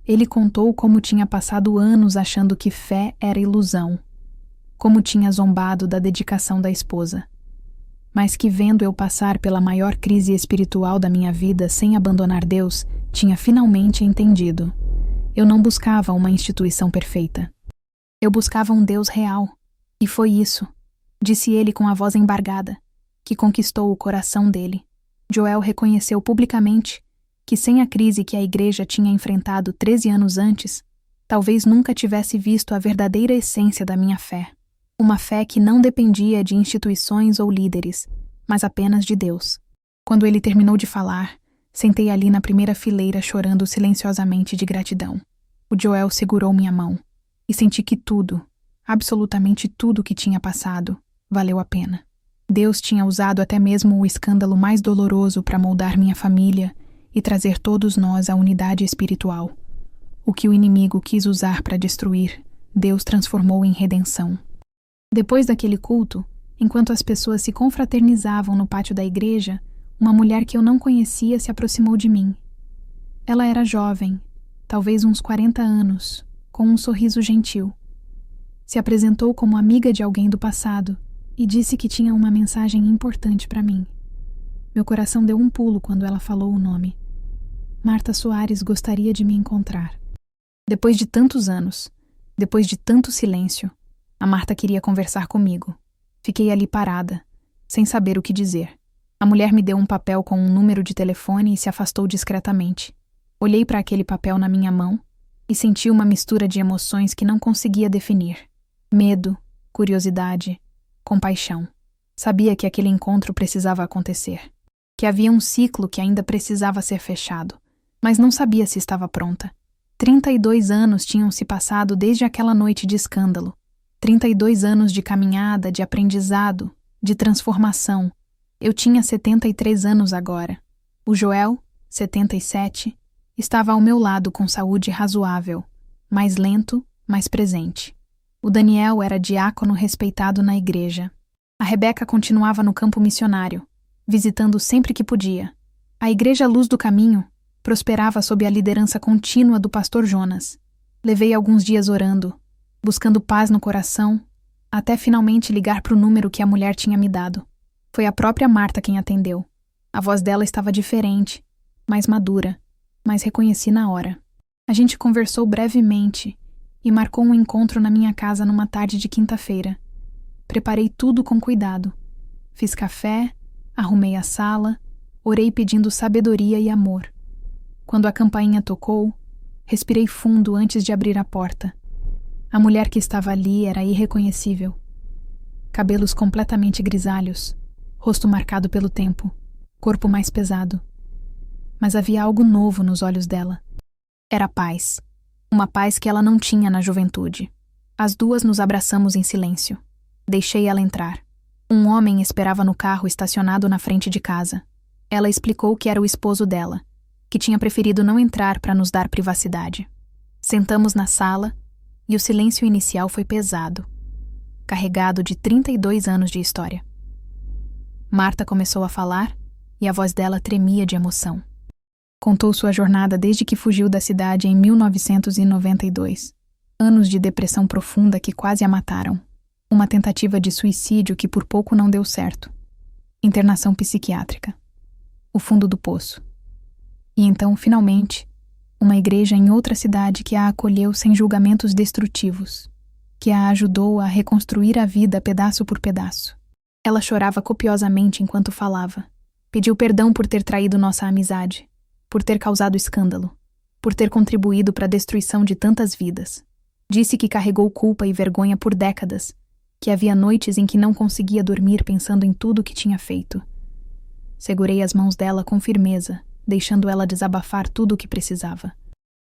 Ele contou como tinha passado anos achando que fé era ilusão, como tinha zombado da dedicação da esposa, mas que vendo eu passar pela maior crise espiritual da minha vida sem abandonar Deus, tinha finalmente entendido. Eu não buscava uma instituição perfeita. Eu buscava um Deus real. E foi isso, disse ele com a voz embargada, que conquistou o coração dele. Joel reconheceu publicamente que sem a crise que a igreja tinha enfrentado 13 anos antes, talvez nunca tivesse visto a verdadeira essência da minha fé. Uma fé que não dependia de instituições ou líderes, mas apenas de Deus. Quando ele terminou de falar, sentei ali na primeira fileira chorando silenciosamente de gratidão. O Joel segurou minha mão e senti que tudo, absolutamente tudo que tinha passado, valeu a pena. Deus tinha usado até mesmo o escândalo mais doloroso para moldar minha família e trazer todos nós à unidade espiritual. O que o inimigo quis usar para destruir, Deus transformou em redenção. Depois daquele culto, enquanto as pessoas se confraternizavam no pátio da igreja, uma mulher que eu não conhecia se aproximou de mim. Ela era jovem, talvez uns 40 anos, com um sorriso gentil. Se apresentou como amiga de alguém do passado e disse que tinha uma mensagem importante para mim. Meu coração deu um pulo quando ela falou o nome. Marta Soares gostaria de me encontrar. Depois de tantos anos, depois de tanto silêncio, a Marta queria conversar comigo. Fiquei ali parada, sem saber o que dizer. A mulher me deu um papel com um número de telefone e se afastou discretamente. Olhei para aquele papel na minha mão e senti uma mistura de emoções que não conseguia definir. Medo, curiosidade, compaixão. Sabia que aquele encontro precisava acontecer, que havia um ciclo que ainda precisava ser fechado, mas não sabia se estava pronta. 32 anos tinham se passado desde aquela noite de escândalo. 32 anos de caminhada, de aprendizado, de transformação. Eu tinha 73 anos agora. O Joel, 77, estava ao meu lado com saúde razoável, mais lento, mais presente. O Daniel era diácono respeitado na igreja. A Rebeca continuava no campo missionário, visitando sempre que podia. A Igreja Luz do Caminho prosperava sob a liderança contínua do pastor Jonas. Levei alguns dias orando, buscando paz no coração, até finalmente ligar para o número que a mulher tinha me dado. Foi a própria Marta quem atendeu. A voz dela estava diferente, mais madura, mas reconheci na hora. A gente conversou brevemente e marcou um encontro na minha casa numa tarde de quinta-feira. Preparei tudo com cuidado. Fiz café, arrumei a sala, orei pedindo sabedoria e amor. Quando a campainha tocou, respirei fundo antes de abrir a porta. A mulher que estava ali era irreconhecível. Cabelos completamente grisalhos, rosto marcado pelo tempo, corpo mais pesado. Mas havia algo novo nos olhos dela. Era paz. Uma paz que ela não tinha na juventude. As duas nos abraçamos em silêncio. Deixei ela entrar. Um homem esperava no carro estacionado na frente de casa. Ela explicou que era o esposo dela, que tinha preferido não entrar para nos dar privacidade. Sentamos na sala e o silêncio inicial foi pesado, carregado de 32 anos de história. Marta começou a falar e a voz dela tremia de emoção. Contou sua jornada desde que fugiu da cidade em 1992. Anos de depressão profunda que quase a mataram. Uma tentativa de suicídio que por pouco não deu certo. Internação psiquiátrica. O fundo do poço. E então, finalmente, uma igreja em outra cidade que a acolheu sem julgamentos destrutivos, que a ajudou a reconstruir a vida pedaço por pedaço. Ela chorava copiosamente enquanto falava. Pediu perdão por ter traído nossa amizade, por ter causado escândalo, por ter contribuído para a destruição de tantas vidas. Disse que carregou culpa e vergonha por décadas, que havia noites em que não conseguia dormir pensando em tudo o que tinha feito. Segurei as mãos dela com firmeza, deixando ela desabafar tudo o que precisava.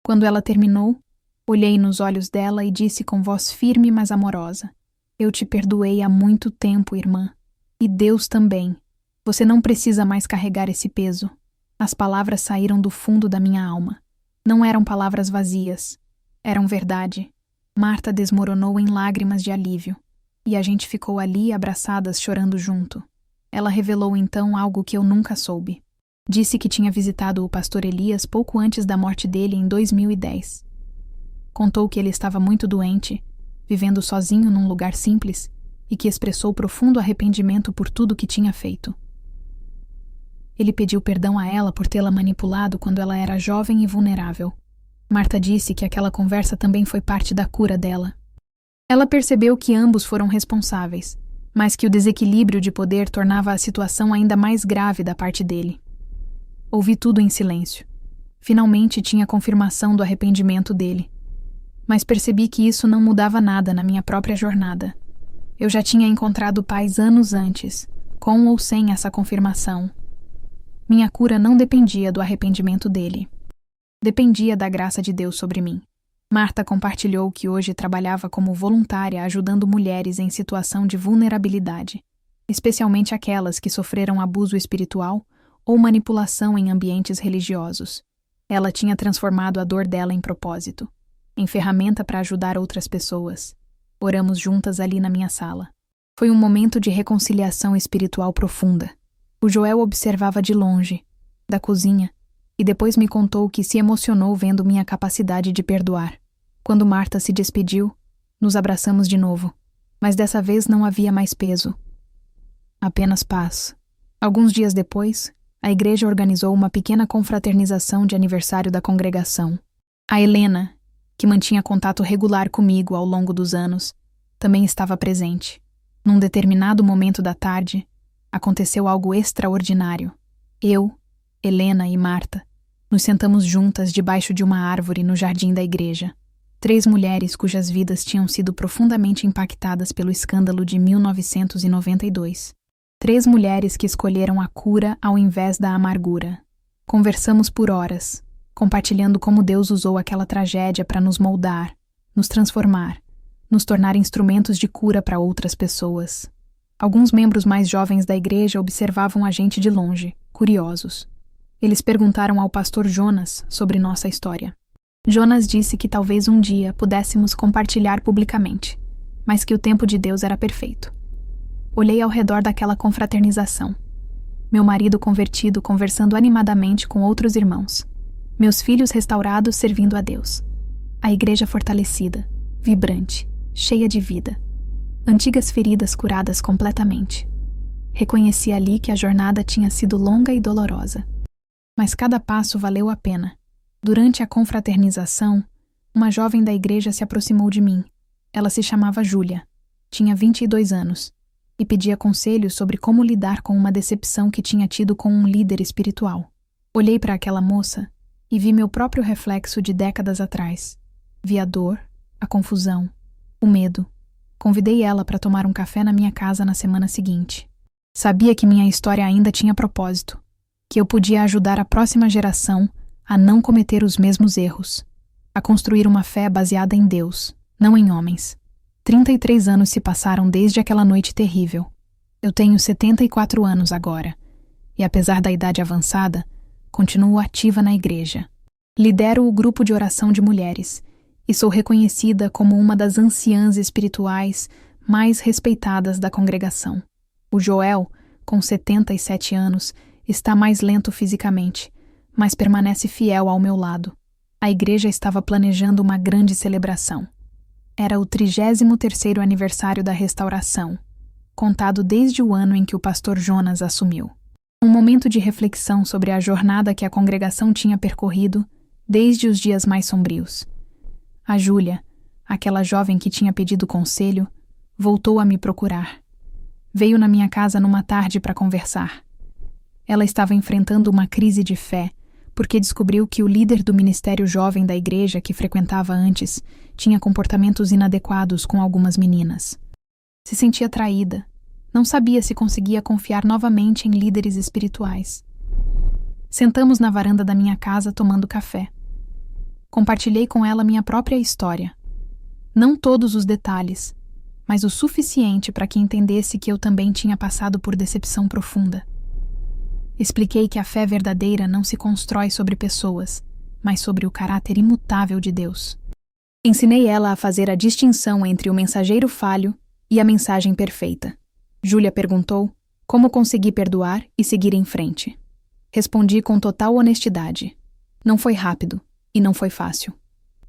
Quando ela terminou, olhei nos olhos dela e disse com voz firme mas amorosa: Eu te perdoei há muito tempo, irmã. E Deus também. Você não precisa mais carregar esse peso. As palavras saíram do fundo da minha alma. Não eram palavras vazias. Eram verdade. Marta desmoronou em lágrimas de alívio. E a gente ficou ali abraçadas chorando junto. Ela revelou então algo que eu nunca soube. Disse que tinha visitado o pastor Elias pouco antes da morte dele em 2010. Contou que ele estava muito doente, vivendo sozinho num lugar simples, e que expressou profundo arrependimento por tudo que tinha feito. Ele pediu perdão a ela por tê-la manipulado quando ela era jovem e vulnerável. Marta disse que aquela conversa também foi parte da cura dela. Ela percebeu que ambos foram responsáveis, mas que o desequilíbrio de poder tornava a situação ainda mais grave da parte dele. Ouvi tudo em silêncio. Finalmente tinha confirmação do arrependimento dele. Mas percebi que isso não mudava nada na minha própria jornada. Eu já tinha encontrado paz anos antes, com ou sem essa confirmação. Minha cura não dependia do arrependimento dele. Dependia da graça de Deus sobre mim. Marta compartilhou que hoje trabalhava como voluntária ajudando mulheres em situação de vulnerabilidade, especialmente aquelas que sofreram abuso espiritual ou manipulação em ambientes religiosos. Ela tinha transformado a dor dela em propósito, em ferramenta para ajudar outras pessoas. Oramos juntas ali na minha sala. Foi um momento de reconciliação espiritual profunda. O Joel observava de longe, da cozinha, e depois me contou que se emocionou vendo minha capacidade de perdoar. Quando Marta se despediu, nos abraçamos de novo, mas dessa vez não havia mais peso. Apenas paz. Alguns dias depois, a igreja organizou uma pequena confraternização de aniversário da congregação. A Helena, que mantinha contato regular comigo ao longo dos anos, também estava presente. Num determinado momento da tarde, aconteceu algo extraordinário. Eu, Helena e Marta nos sentamos juntas debaixo de uma árvore no jardim da igreja. 3 mulheres cujas vidas tinham sido profundamente impactadas pelo escândalo de 1992. 3 mulheres que escolheram a cura ao invés da amargura. Conversamos por horas, compartilhando como Deus usou aquela tragédia para nos moldar, nos transformar, nos tornar instrumentos de cura para outras pessoas. Alguns membros mais jovens da igreja observavam a gente de longe, curiosos. Eles perguntaram ao pastor Jonas sobre nossa história. Jonas disse que talvez um dia pudéssemos compartilhar publicamente, mas que o tempo de Deus era perfeito. Olhei ao redor daquela confraternização. Meu marido convertido conversando animadamente com outros irmãos. Meus filhos restaurados servindo a Deus. A igreja fortalecida, vibrante, cheia de vida. Antigas feridas curadas completamente. Reconheci ali que a jornada tinha sido longa e dolorosa. Mas cada passo valeu a pena. Durante a confraternização, uma jovem da igreja se aproximou de mim. Ela se chamava Júlia, tinha 22 anos, e pedia conselhos sobre como lidar com uma decepção que tinha tido com um líder espiritual. Olhei para aquela moça e vi meu próprio reflexo de décadas atrás. Vi a dor, a confusão, o medo. Convidei ela para tomar um café na minha casa na semana seguinte. Sabia que minha história ainda tinha propósito, que eu podia ajudar a próxima geração a não cometer os mesmos erros, a construir uma fé baseada em Deus, não em homens. 33 anos se passaram desde aquela noite terrível. Eu tenho 74 anos agora, e apesar da idade avançada, continuo ativa na igreja. Lidero o grupo de oração de mulheres, e sou reconhecida como uma das anciãs espirituais mais respeitadas da congregação. O Joel, com 77 anos, está mais lento fisicamente, mas permanece fiel ao meu lado. A igreja estava planejando uma grande celebração. Era o 33º aniversário da restauração, contado desde o ano em que o pastor Jonas assumiu. Um momento de reflexão sobre a jornada que a congregação tinha percorrido desde os dias mais sombrios. A Júlia, aquela jovem que tinha pedido conselho, voltou a me procurar. Veio na minha casa numa tarde para conversar. Ela estava enfrentando uma crise de fé, porque descobriu que o líder do ministério jovem da igreja que frequentava antes tinha comportamentos inadequados com algumas meninas. Se sentia traída. Não sabia se conseguia confiar novamente em líderes espirituais. Sentamos na varanda da minha casa tomando café. Compartilhei com ela minha própria história. Não todos os detalhes, mas o suficiente para que entendesse que eu também tinha passado por decepção profunda. Expliquei que a fé verdadeira não se constrói sobre pessoas, mas sobre o caráter imutável de Deus. Ensinei ela a fazer a distinção entre o mensageiro falho e a mensagem perfeita. Júlia perguntou como consegui perdoar e seguir em frente. Respondi com total honestidade. Não foi rápido e não foi fácil.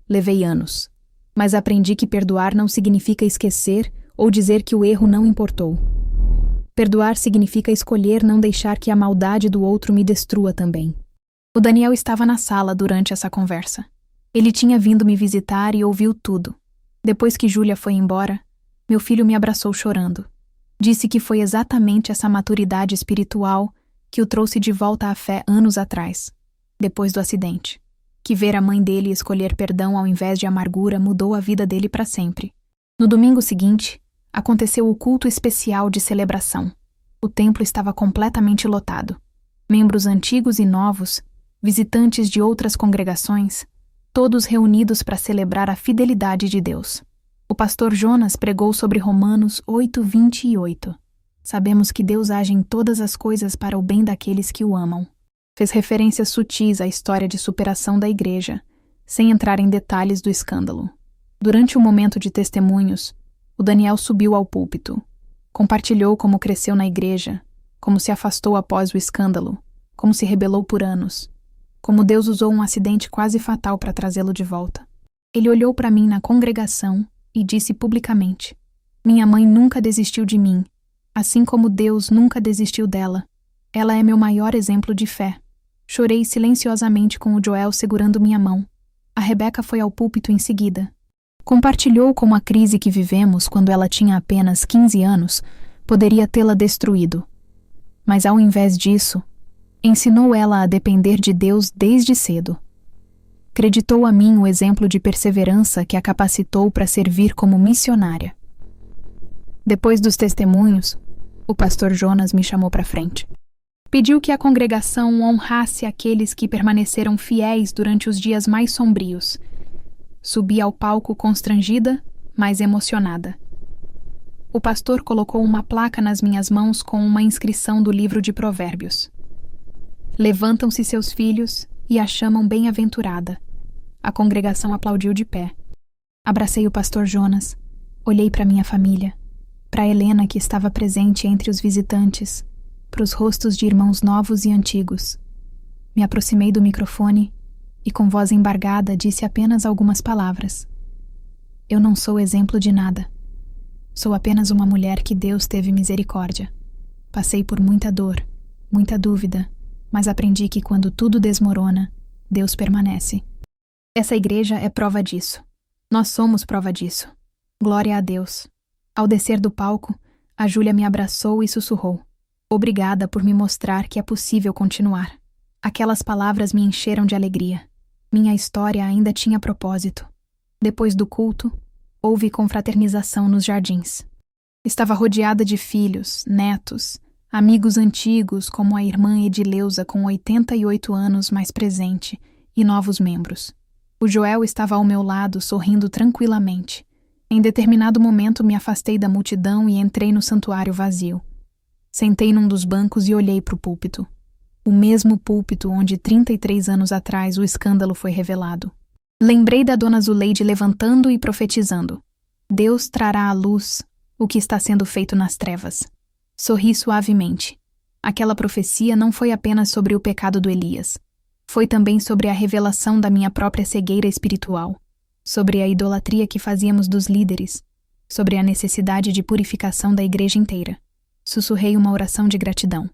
Levei anos, mas aprendi que perdoar não significa esquecer ou dizer que o erro não importou. Perdoar significa escolher não deixar que a maldade do outro me destrua também. O Daniel estava na sala durante essa conversa. Ele tinha vindo me visitar e ouviu tudo. Depois que Júlia foi embora, meu filho me abraçou chorando. Disse que foi exatamente essa maturidade espiritual que o trouxe de volta à fé anos atrás, depois do acidente. Que ver a mãe dele escolher perdão ao invés de amargura mudou a vida dele para sempre. No domingo seguinte, aconteceu o culto especial de celebração. O templo estava completamente lotado. Membros antigos e novos, visitantes de outras congregações, todos reunidos para celebrar a fidelidade de Deus. O pastor Jonas pregou sobre Romanos 8:28. Sabemos que Deus age em todas as coisas para o bem daqueles que o amam. Fez referências sutis à história de superação da igreja, sem entrar em detalhes do escândalo. Durante o momento de testemunhos, o Daniel subiu ao púlpito. Compartilhou como cresceu na igreja, como se afastou após o escândalo, como se rebelou por anos, como Deus usou um acidente quase fatal para trazê-lo de volta. Ele olhou para mim na congregação e disse publicamente: minha mãe nunca desistiu de mim, assim como Deus nunca desistiu dela. Ela é meu maior exemplo de fé. Chorei silenciosamente com o Joel segurando minha mão. A Rebeca foi ao púlpito em seguida. Compartilhou como a crise que vivemos quando ela tinha apenas 15 anos poderia tê-la destruído. Mas ao invés disso, ensinou ela a depender de Deus desde cedo. Creditou a mim o exemplo de perseverança que a capacitou para servir como missionária. Depois dos testemunhos, o pastor Jonas me chamou para frente. Pediu que a congregação honrasse aqueles que permaneceram fiéis durante os dias mais sombrios. Subi ao palco constrangida, mas emocionada. O pastor colocou uma placa nas minhas mãos com uma inscrição do livro de Provérbios. Levantam-se seus filhos e a chamam bem-aventurada. A congregação aplaudiu de pé. Abracei o pastor Jonas, olhei para minha família, para Helena que estava presente entre os visitantes, para os rostos de irmãos novos e antigos. Me aproximei do microfone e com voz embargada disse apenas algumas palavras. Eu não sou exemplo de nada. Sou apenas uma mulher que Deus teve misericórdia. Passei por muita dor, muita dúvida, mas aprendi que quando tudo desmorona, Deus permanece. Essa igreja é prova disso. Nós somos prova disso. Glória a Deus. Ao descer do palco, a Júlia me abraçou e sussurrou. Obrigada por me mostrar que é possível continuar. Aquelas palavras me encheram de alegria. Minha história ainda tinha propósito. Depois do culto, houve confraternização nos jardins. Estava rodeada de filhos, netos, amigos antigos como a irmã Edileuza com 88 anos mais presente e novos membros. O Joel estava ao meu lado sorrindo tranquilamente. Em determinado momento me afastei da multidão e entrei no santuário vazio. Sentei num dos bancos e olhei para o púlpito. O mesmo púlpito onde 33 anos atrás o escândalo foi revelado. Lembrei da dona Zuleide levantando e profetizando. Deus trará à luz o que está sendo feito nas trevas. Sorri suavemente. Aquela profecia não foi apenas sobre o pecado do Elias. Foi também sobre a revelação da minha própria cegueira espiritual, sobre a idolatria que fazíamos dos líderes, sobre a necessidade de purificação da igreja inteira. Sussurrei uma oração de gratidão.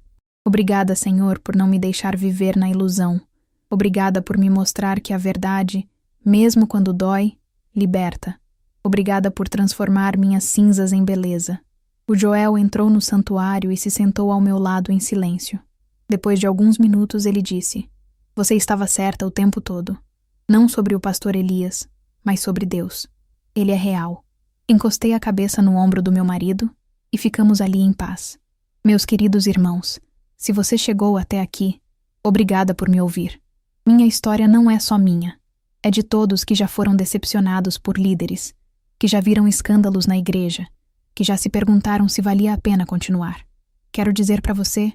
Obrigada, Senhor, por não me deixar viver na ilusão. Obrigada por me mostrar que a verdade, mesmo quando dói, liberta. Obrigada por transformar minhas cinzas em beleza. O Joel entrou no santuário e se sentou ao meu lado em silêncio. Depois de alguns minutos ele disse: Você estava certa o tempo todo. Não sobre o pastor Elias, mas sobre Deus. Ele é real. Encostei a cabeça no ombro do meu marido e ficamos ali em paz. Meus queridos irmãos, se você chegou até aqui, obrigada por me ouvir. Minha história não é só minha. É de todos que já foram decepcionados por líderes, que já viram escândalos na igreja, que já se perguntaram se valia a pena continuar. Quero dizer para você,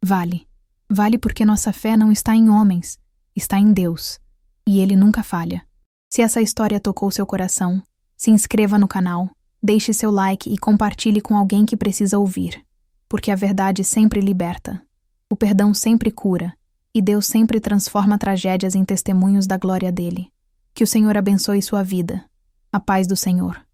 vale. Vale porque nossa fé não está em homens, está em Deus. E Ele nunca falha. Se essa história tocou seu coração, se inscreva no canal, deixe seu like e compartilhe com alguém que precisa ouvir. Porque a verdade sempre liberta. O perdão sempre cura. E Deus sempre transforma tragédias em testemunhos da glória dele. Que o Senhor abençoe sua vida. A paz do Senhor.